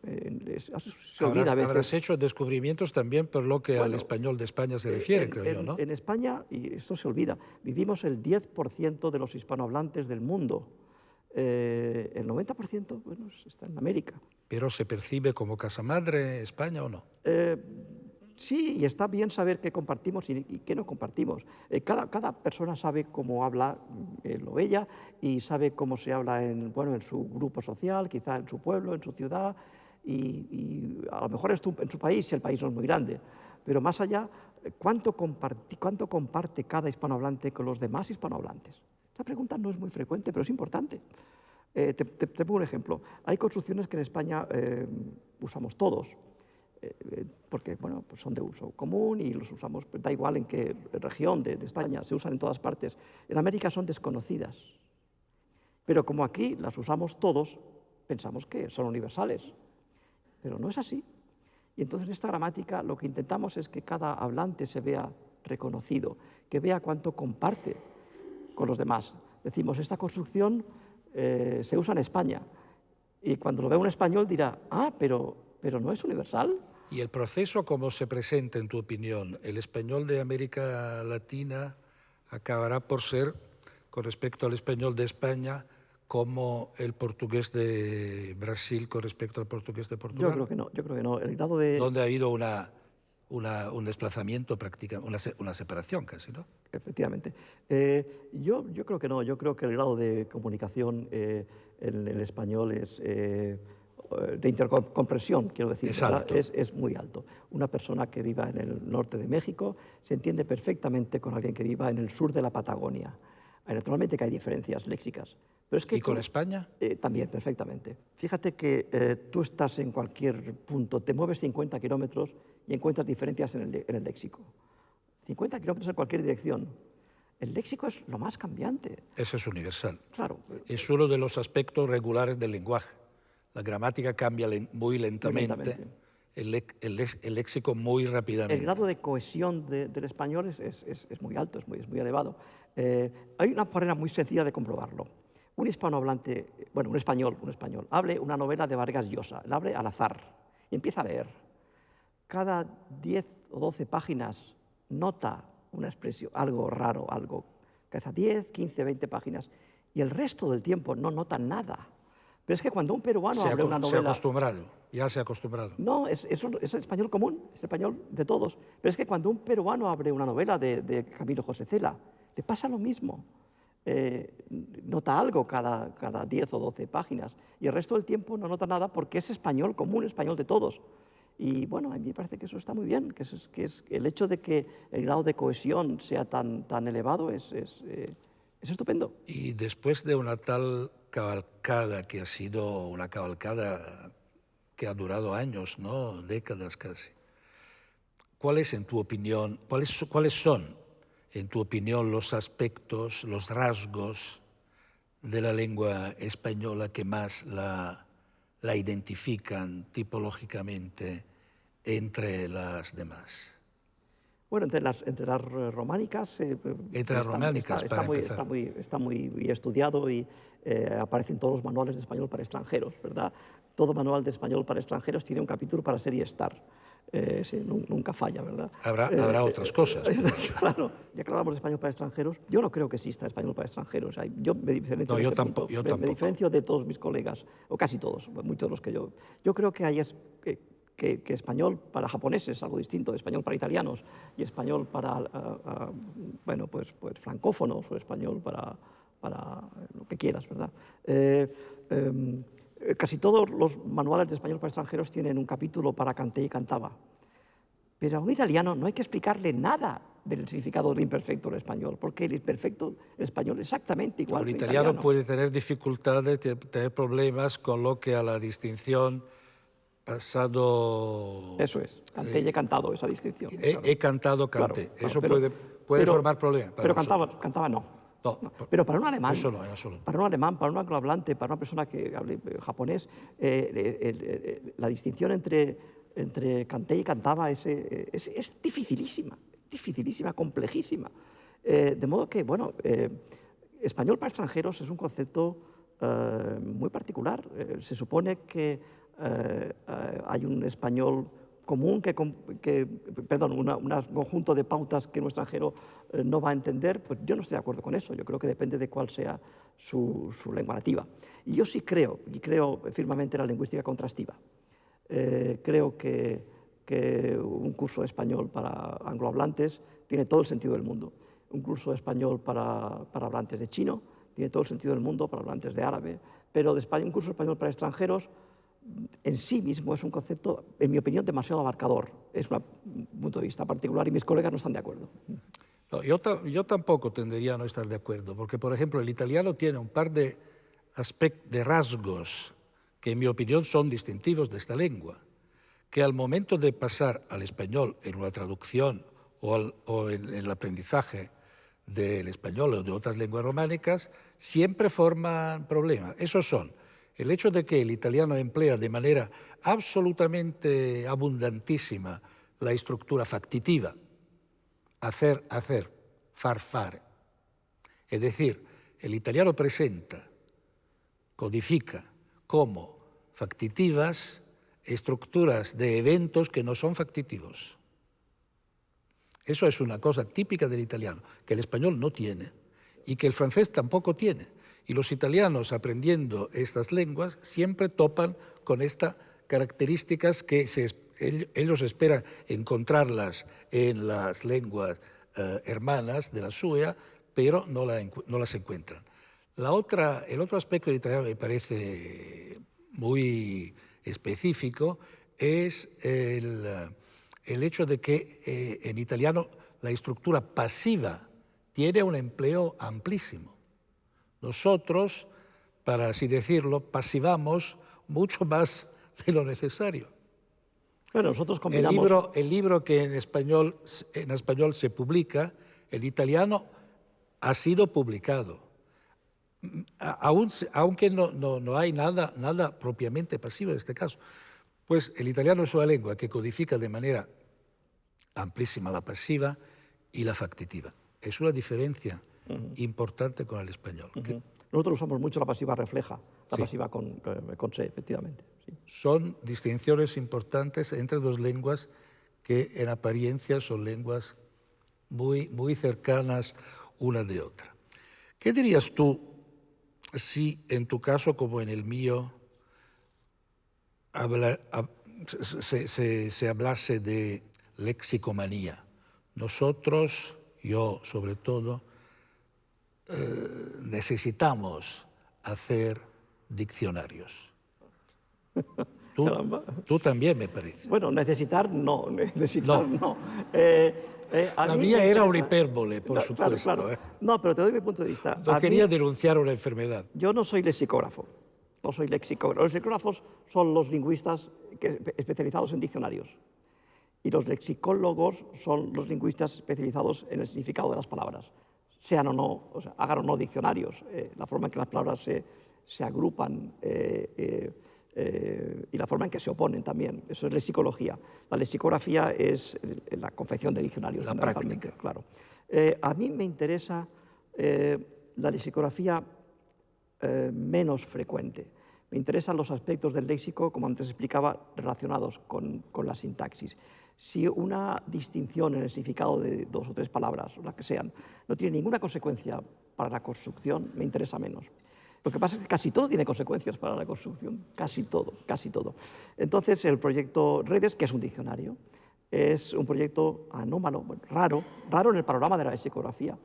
Habrás hecho descubrimientos también por lo que al español de España se refiere, creo yo, ¿no? En España, y esto se olvida, vivimos el 10% de los hispanohablantes del mundo. El 90% bueno, está en América. ¿Pero se percibe como casa madre España o no? Sí, y está bien saber qué compartimos y qué no compartimos. Cada persona sabe cómo habla él o ella y sabe cómo se habla en su grupo social, quizá en su pueblo, en su ciudad, y a lo mejor en su país, si el país no es muy grande. Pero más allá, ¿cuánto comparte cada hispanohablante con los demás hispanohablantes? Esta pregunta no es muy frecuente, pero es importante. Te pongo un ejemplo. Hay construcciones que en España usamos todos, porque bueno, pues son de uso común y los usamos, da igual en qué región de España, se usan en todas partes. En América son desconocidas, pero como aquí las usamos todos, pensamos que son universales, pero no es así. Y entonces en esta gramática lo que intentamos es que cada hablante se vea reconocido, que vea cuánto comparte con los demás. Decimos, esta construcción se usa en España, y cuando lo ve un español dirá, pero no es universal. ¿Y el proceso cómo se presenta, en tu opinión? ¿El español de América Latina acabará por ser, con respecto al español de España, como el portugués de Brasil con respecto al portugués de Portugal? Yo creo que no. El grado de... Donde ha habido un desplazamiento prácticamente, una separación casi, ¿no? Efectivamente. Yo creo que no. Yo creo que el grado de comunicación en el español es... de intercomprensión, quiero decir, es muy alto. Una persona que viva en el norte de México se entiende perfectamente con alguien que viva en el sur de la Patagonia. Naturalmente que hay diferencias léxicas. Pero es que ¿Y con España? También, perfectamente. Fíjate que tú estás en cualquier punto, te mueves 50 kilómetros y encuentras diferencias en el léxico. 50 kilómetros en cualquier dirección. El léxico es lo más cambiante. Eso es universal. Claro. Es uno de los aspectos regulares del lenguaje. La gramática cambia muy lentamente. El léxico muy rápidamente. El grado de cohesión del español es muy alto, es muy elevado. Hay una manera muy sencilla de comprobarlo. Un hispanohablante, un español, hable una novela de Vargas Llosa, la abre al azar y empieza a leer. Cada 10 o 12 páginas nota una expresión, algo raro, algo. Cada 10, 15, 20 páginas. Y el resto del tiempo no nota nada. Pero es que cuando un peruano abre una novela... Ya se ha acostumbrado. No, es el español común, es el español de todos. Pero es que cuando un peruano abre una novela de Camilo José Cela, le pasa lo mismo. Nota algo cada 10 o 12 páginas. Y el resto del tiempo no nota nada porque es español común, español de todos. Y bueno, a mí me parece que eso está muy bien, que es el hecho de que el grado de cohesión sea tan elevado es estupendo. Y después de una tal cabalcada, que ha sido una cabalgada que ha durado años, ¿no? Décadas casi, ¿cuáles son, en tu opinión, los aspectos, los rasgos de la lengua española que más la identifican tipológicamente entre las demás? Bueno, entre las románicas... Entre las románicas, para empezar. Está muy estudiado y aparecen todos los manuales de español para extranjeros, ¿verdad? Todo manual de español para extranjeros tiene un capítulo para ser y estar. Sí, nunca falla, ¿verdad? Habrá otras cosas. Claro, ya que hablamos de español para extranjeros, yo no creo que exista español para extranjeros. Yo me diferencio No, de yo ese tampoco, punto. yo Me tampoco. diferencio de todos mis colegas, o casi todos, muchos de los que yo... Yo creo que hay que español para japoneses es algo distinto de español para italianos y español para, bueno, pues francófonos o español para lo que quieras, ¿verdad? Casi todos los manuales de español para extranjeros tienen un capítulo para canté y cantaba. Pero a un italiano no hay que explicarle nada del significado del imperfecto en español, porque el imperfecto en español es exactamente igual que El el italiano italiano. puede tener dificultades, tener problemas con lo que a la distinción pasado... Eso es, canté y he cantado, esa distinción. He cantado, canté. Claro, Eso pero, puede formar problemas. Pero cantaba no. No, Pero para un alemán, eso no, en absoluto. para un alemán, para un anglohablante, para una persona que hable japonés, la distinción entre canté y cantaba es dificilísima, complejísima. De modo que, bueno, español para extranjeros es un concepto muy particular. Se supone que hay un español común perdón, un conjunto de pautas que un extranjero no va a entender, pues yo no estoy de acuerdo con eso. Yo creo que depende de cuál sea su lengua nativa. Y yo sí creo firmemente en la lingüística contrastiva. Creo que un curso de español para anglohablantes tiene todo el sentido del mundo. Un curso de español para hablantes de chino tiene todo el sentido del mundo, para hablantes de árabe. Pero un curso de español para extranjeros en sí mismo es un concepto, en mi opinión, demasiado abarcador. Es un punto de vista particular y mis colegas no están de acuerdo. No, yo tampoco tendería a no estar de acuerdo, porque, por ejemplo, el italiano tiene un par de rasgos que, en mi opinión, son distintivos de esta lengua, que al momento de pasar al español en una traducción o en el aprendizaje del español o de otras lenguas románicas, siempre forman problemas. Esos son el hecho de que el italiano emplea de manera absolutamente abundantísima la estructura factitiva, hacer, fare. Es decir, el italiano presenta, codifica como factitivas estructuras de eventos que no son factitivos. Eso es una cosa típica del italiano, que el español no tiene y que el francés tampoco tiene. Y los italianos, aprendiendo estas lenguas, siempre topan con estas características que ellos esperan encontrarlas en las lenguas hermanas de la suya, pero no las encuentran. El otro aspecto del italiano que me parece muy específico es el hecho de que en italiano la estructura pasiva tiene un empleo amplísimo. Nosotros, para así decirlo, pasivamos mucho más de lo necesario. Bueno, nosotros combinamos... El libro que en español se publica, en italiano ha sido publicado. Aunque no hay nada propiamente pasivo en este caso. Pues el italiano es una lengua que codifica de manera amplísima la pasiva y la factitiva. Es una diferencia importante con el español. Nosotros usamos mucho la pasiva refleja, la pasiva con se, efectivamente. Sí. Son distinciones importantes entre dos lenguas que en apariencia son lenguas muy cercanas una de otra. ¿Qué dirías tú si en tu caso como en el mío se hablase de lexicomanía? Nosotros, yo sobre todo, necesitamos hacer diccionarios. Tú también, me parece. Bueno, necesitar no. La mía era una hipérbole, por supuesto. Claro. No, pero te doy mi punto de vista. No quería denunciar una enfermedad. Yo no soy lexicógrafo. No soy lexicógrafo. Los lexicógrafos son los lingüistas especializados en diccionarios. Y los lexicólogos son los lingüistas especializados en el significado de las palabras. Sean o no, o sea, hagan o no diccionarios. La forma en que las palabras se agrupan, y la forma en que se oponen también. Eso es lexicología. La lexicografía es la confección de diccionarios. La práctica. Claro. A mí me interesa la lexicografía menos frecuente. Me interesan los aspectos del léxico, como antes explicaba, relacionados con la sintaxis. Si una distinción en el significado de 2 o 3 palabras, o las que sean, no tiene ninguna consecuencia para la construcción, me interesa menos. Lo que pasa es que casi todo tiene consecuencias para la construcción, casi todo, casi todo. Entonces, el proyecto Redes, que es un diccionario, es un proyecto anómalo, bueno, raro en el panorama de la lexicografía,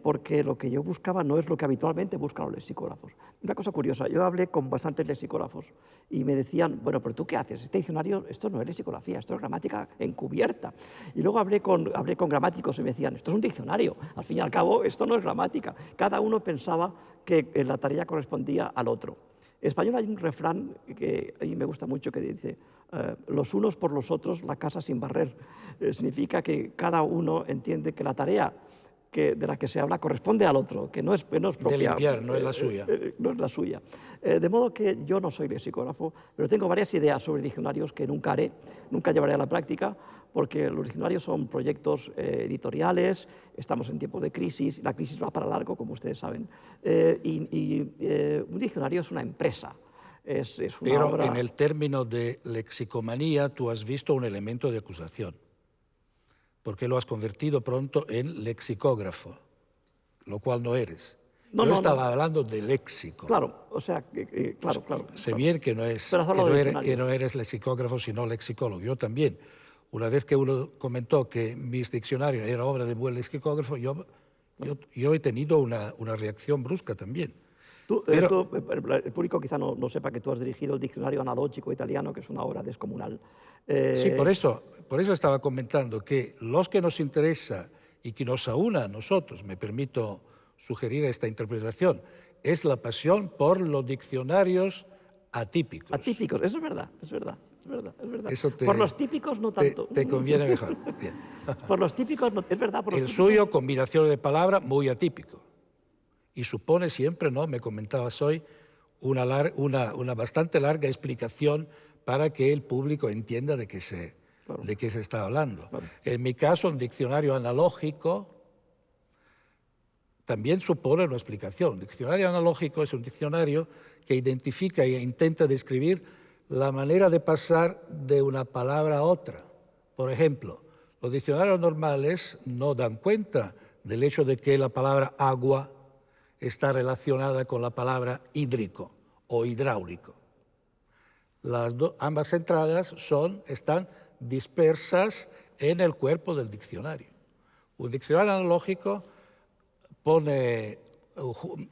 porque lo que yo buscaba no es lo que habitualmente buscan los lexicógrafos. Una cosa curiosa, yo hablé con bastantes lexicógrafos y me decían, bueno, pero ¿tú qué haces? Este diccionario, esto no es lexicografía, esto es gramática encubierta. Y luego hablé con gramáticos y me decían, esto es un diccionario, al fin y al cabo esto no es gramática. Cada uno pensaba que la tarea correspondía al otro. En español hay un refrán que a mí me gusta mucho que dice, los unos por los otros, la casa sin barrer. Significa que cada uno entiende que la tarea de la que se habla corresponde al otro, que no es propia. De limpiar, no es la suya. No es la suya. De modo que yo no soy lexicógrafo, pero tengo varias ideas sobre diccionarios que nunca haré, nunca llevaré a la práctica, porque los diccionarios son proyectos editoriales, estamos en tiempo de crisis, la crisis va para largo, como ustedes saben, un diccionario es una empresa. Es una Pero obra... en el término de lexicomanía tú has visto un elemento de acusación, porque lo has convertido pronto en lexicógrafo, lo cual no eres. Yo estaba hablando de léxico. Claro, o sea, claro. Sé bien que no eres lexicógrafo, sino lexicólogo. Yo también. Una vez que uno comentó que mis diccionarios eran obra de buen lexicógrafo, yo he tenido una reacción brusca también. El público quizá no sepa que tú has dirigido el diccionario analógico italiano, que es una obra descomunal. Sí, por eso estaba comentando que los que nos interesa y que nos aúna a nosotros, me permito sugerir esta interpretación, es la pasión por los diccionarios atípicos. Atípicos, eso es verdad. Eso por los típicos no tanto. Te conviene mejor. Bien. Por los típicos no, es verdad. El suyo, combinación de palabras, muy atípico. Y supone siempre, ¿no? Me comentabas hoy, una bastante larga explicación para que el público entienda de qué se está hablando. Claro. En mi caso, un diccionario analógico también supone una explicación. Un diccionario analógico es un diccionario que identifica e intenta describir la manera de pasar de una palabra a otra. Por ejemplo, los diccionarios normales no dan cuenta del hecho de que la palabra agua está relacionada con la palabra hídrico o hidráulico. Ambas entradas están dispersas en el cuerpo del diccionario. Un diccionario analógico pone,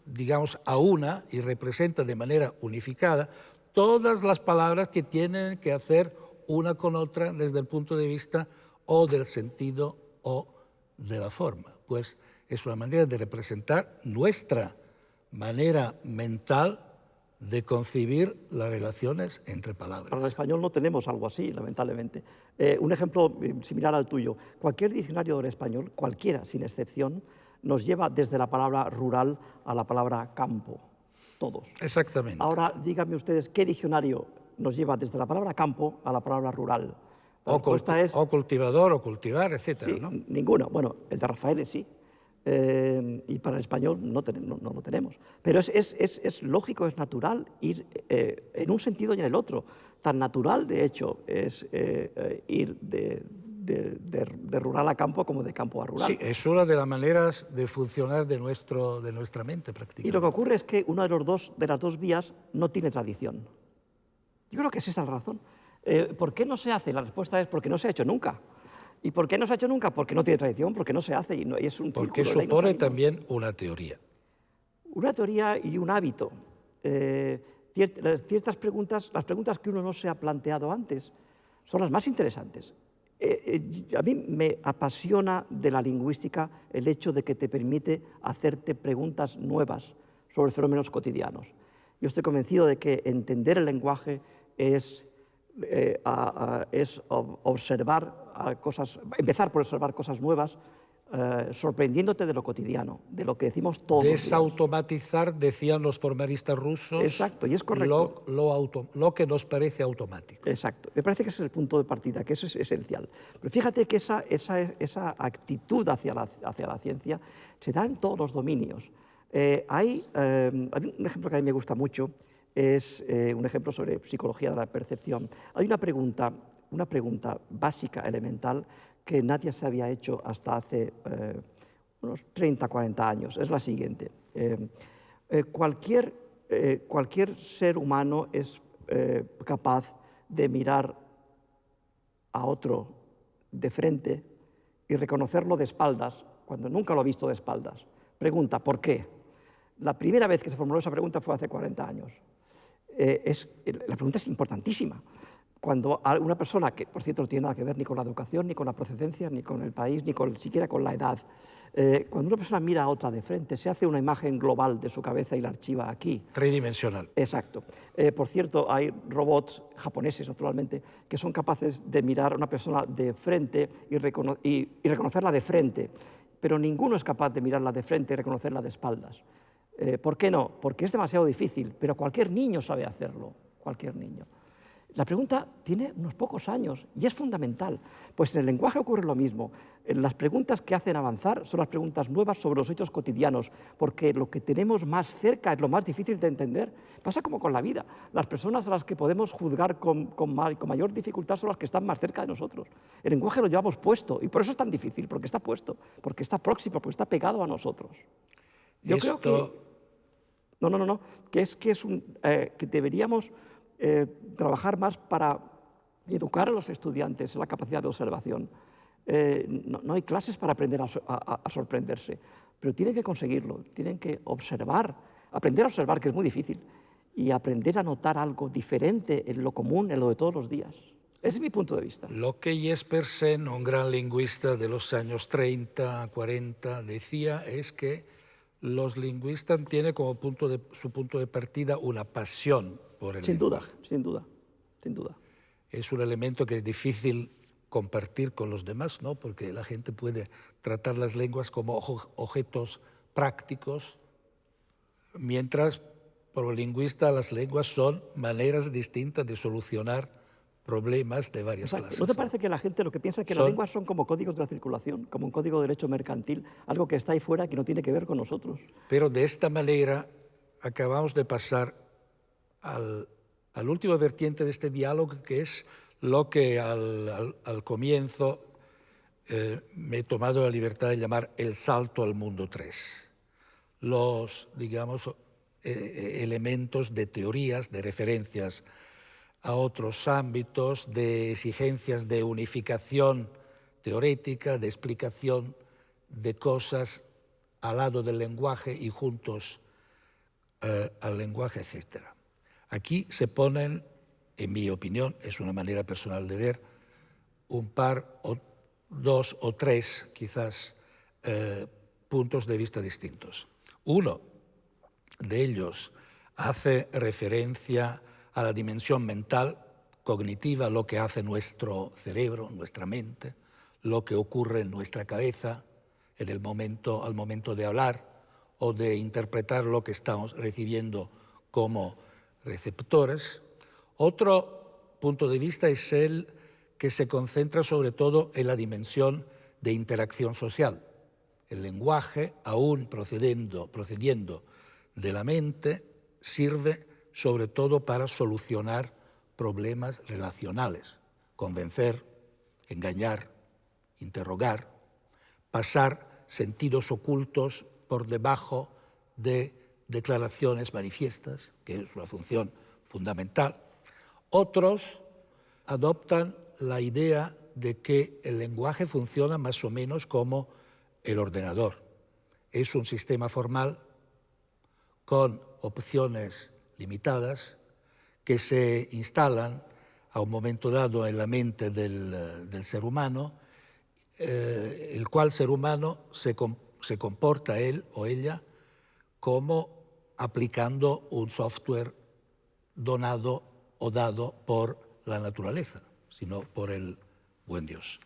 digamos, aúna y representa de manera unificada todas las palabras que tienen que hacer una con otra desde el punto de vista o del sentido o de la forma. Pues es una manera de representar nuestra manera mental de concebir las relaciones entre palabras. Para el español no tenemos algo así, lamentablemente. Un ejemplo similar al tuyo. Cualquier diccionario del español, cualquiera, sin excepción, nos lleva desde la palabra rural a la palabra campo. Todos. Exactamente. Ahora, díganme ustedes, ¿qué diccionario nos lleva desde la palabra campo a la palabra rural? O cultivador, o cultivar, etcétera, sí, ¿no? Ninguno. Bueno, el de Rafael sí. Y para el español no lo tenemos. Pero es lógico, es natural ir en un sentido y en el otro. Tan natural, de hecho, es ir de rural a campo como de campo a rural. Sí, es una de las maneras de funcionar de nuestra mente prácticamente. Y lo que ocurre es que una de las dos vías no tiene tradición. Yo creo que es esa la razón. ¿Por qué no se hace? La respuesta es porque no se ha hecho nunca. ¿Y por qué no se ha hecho nunca? Porque no tiene tradición, porque no se hace y es un porque supone también una teoría. Una teoría y un hábito. Ciertas preguntas, las preguntas que uno no se ha planteado antes, son las más interesantes. A mí me apasiona de la lingüística el hecho de que te permite hacerte preguntas nuevas sobre fenómenos cotidianos. Yo estoy convencido de que entender el lenguaje es observar cosas, empezar por observar cosas nuevas, sorprendiéndote de lo cotidiano, de lo que decimos todos los días. Desautomatizar, decían los formalistas rusos, Exacto, y es correcto. lo que nos parece automático. Exacto. Me parece que ese es el punto de partida, que eso es esencial. Pero fíjate que esa actitud hacia la ciencia se da en todos los dominios. Hay un ejemplo que a mí me gusta mucho, es un ejemplo sobre psicología de la percepción. Hay una pregunta básica, elemental, que nadie se había hecho hasta hace unos 30, 40 años. Es la siguiente. Cualquier ser humano es capaz de mirar a otro de frente y reconocerlo de espaldas, cuando nunca lo ha visto de espaldas. Pregunta, ¿por qué? La primera vez que se formuló esa pregunta fue hace 40 años. La pregunta es importantísima. Cuando una persona, que por cierto no tiene nada que ver ni con la educación, ni con la procedencia, ni con el país, ni siquiera con la edad, cuando una persona mira a otra de frente, se hace una imagen global de su cabeza y la archiva aquí. Tridimensional. Exacto. Por cierto, hay robots japoneses, naturalmente, que son capaces de mirar a una persona de frente y reconocerla de frente, pero ninguno es capaz de mirarla de frente y reconocerla de espaldas. ¿Por qué no? Porque es demasiado difícil, pero cualquier niño sabe hacerlo, cualquier niño. La pregunta tiene unos pocos años y es fundamental, pues en el lenguaje ocurre lo mismo. Las preguntas que hacen avanzar son las preguntas nuevas sobre los hechos cotidianos, porque lo que tenemos más cerca es lo más difícil de entender. Pasa como con la vida. Las personas a las que podemos juzgar con mayor dificultad son las que están más cerca de nosotros. El lenguaje lo llevamos puesto y por eso es tan difícil, porque está puesto, porque está próximo, porque está pegado a nosotros. Yo creo que... No, que deberíamos trabajar más para educar a los estudiantes en la capacidad de observación. No hay clases para aprender a sorprenderse, pero tienen que conseguirlo, tienen que observar, aprender a observar, que es muy difícil, y aprender a notar algo diferente en lo común, en lo de todos los días. Ese es mi punto de vista. Lo que Jespersen, un gran lingüista de los años 30, 40, decía es que los lingüistas tienen como su punto de partida una pasión por el lenguaje. Sin duda. Es un elemento que es difícil compartir con los demás, ¿no? Porque la gente puede tratar las lenguas como objetos prácticos, mientras para el lingüista las lenguas son maneras distintas de solucionar problemas de varias clases. ¿No te parece que la gente lo que piensa es que las lenguas son como códigos de la circulación, como un código de derecho mercantil, algo que está ahí fuera que no tiene que ver con nosotros? Pero de esta manera acabamos de pasar al último vertiente de este diálogo, que es lo que al comienzo me he tomado la libertad de llamar el salto al mundo 3. Los, digamos, elementos de teorías, de referencias a otros ámbitos, de exigencias de unificación teorética, de explicación de cosas al lado del lenguaje y juntos al lenguaje, etc. Aquí se ponen, en mi opinión, es una manera personal de ver, un par, o dos o tres, quizás, puntos de vista distintos. Uno de ellos hace referencia a la dimensión mental, cognitiva, lo que hace nuestro cerebro, nuestra mente, lo que ocurre en nuestra cabeza al momento de hablar o de interpretar lo que estamos recibiendo como receptores. Otro punto de vista es el que se concentra sobre todo en la dimensión de interacción social. El lenguaje, aún procediendo de la mente, sirve sobre todo para solucionar problemas relacionales, convencer, engañar, interrogar, pasar sentidos ocultos por debajo de declaraciones manifiestas, que es una función fundamental. Otros adoptan la idea de que el lenguaje funciona más o menos como el ordenador. Es un sistema formal con opciones limitadas que se instalan a un momento dado en la mente del ser humano, el cual ser humano se comporta él o ella como aplicando un software donado o dado por la naturaleza, sino por el buen Dios.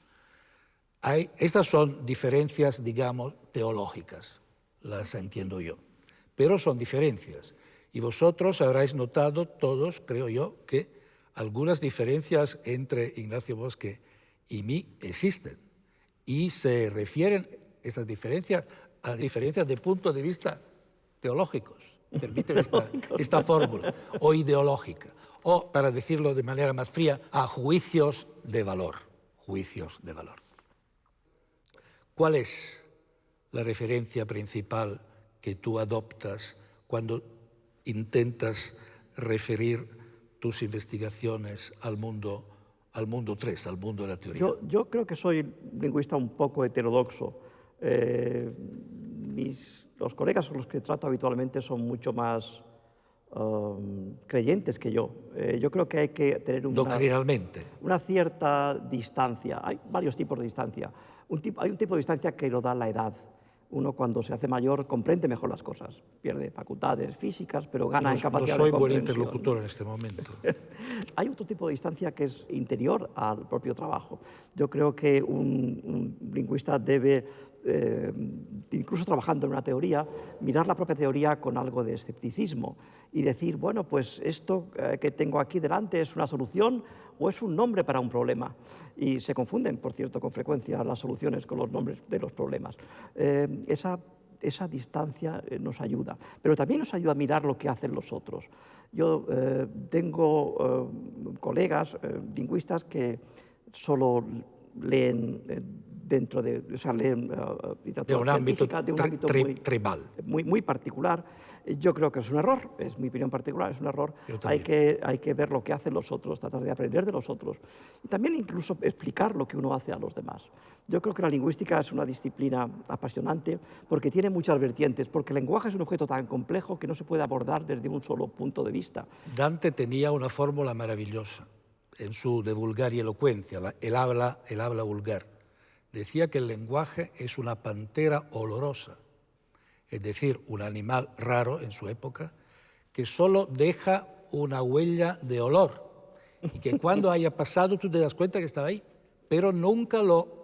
Estas son diferencias, digamos, teológicas, las entiendo yo, pero son diferencias. Y vosotros habréis notado todos, creo yo, que algunas diferencias entre Ignacio Bosque y mí existen. Y se refieren estas diferencias a diferencias de punto de vista teológicos, permíteme esta fórmula, o ideológica, o, para decirlo de manera más fría, a juicios de valor. Juicios de valor. ¿Cuál es la referencia principal que tú adoptas cuando intentas referir tus investigaciones al mundo 3, al mundo de la teoría? Yo creo que soy lingüista un poco heterodoxo. Los colegas con los que trato habitualmente son mucho más creyentes que yo. Yo creo que hay que tener doctrinalmente una cierta distancia. Hay varios tipos de distancia. Hay un tipo de distancia que lo da la edad. Uno cuando se hace mayor comprende mejor las cosas, pierde facultades físicas, pero gana en capacidad de comprensión. No soy buen interlocutor en este momento. Hay otro tipo de distancia que es interior al propio trabajo. Yo creo que un lingüista debe, incluso trabajando en una teoría, mirar la propia teoría con algo de escepticismo y decir, bueno, pues esto que tengo aquí delante es una solución o es un nombre para un problema. Y se confunden, por cierto, con frecuencia las soluciones con los nombres de los problemas. Esa distancia nos ayuda, pero también nos ayuda a mirar lo que hacen los otros. Yo tengo colegas lingüistas que solo leen leen literatura de un ámbito tribal. Muy particular. Yo creo que es un error, es mi opinión particular, es un error. Hay que ver lo que hacen los otros, tratar de aprender de los otros y también incluso explicar lo que uno hace a los demás. Yo creo que la lingüística es una disciplina apasionante porque tiene muchas vertientes, porque el lenguaje es un objeto tan complejo que no se puede abordar desde un solo punto de vista. Dante tenía una fórmula maravillosa en su De Vulgari Eloquentia, el habla vulgar. Decía que el lenguaje es una pantera olorosa, es decir, un animal raro en su época, que solo deja una huella de olor y que cuando haya pasado tú te das cuenta que estaba ahí, pero nunca lo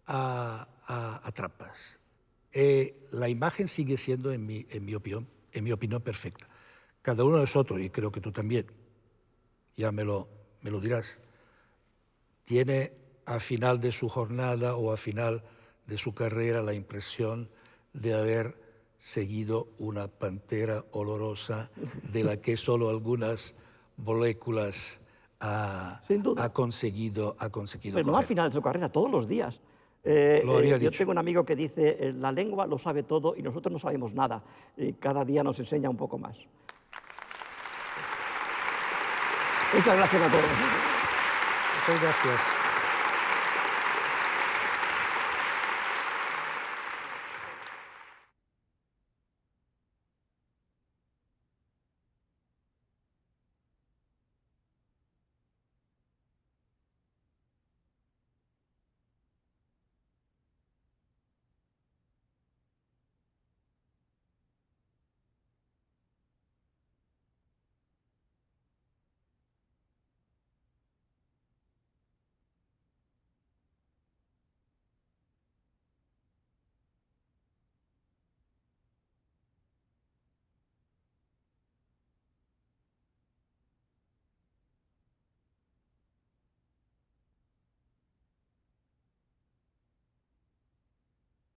atrapas. La imagen sigue siendo, en mi opinión, perfecta. Cada uno de nosotros, y creo que tú también, ya me lo dirás, tiene a final de su jornada o a final de su carrera la impresión de haber seguido una pantera olorosa de la que solo algunas moléculas ha conseguido Pero no al final de su carrera, todos los días. Yo tengo un amigo que dice, la lengua lo sabe todo y nosotros no sabemos nada. Y cada día nos enseña un poco más. Muchas gracias a todos. Muchas gracias.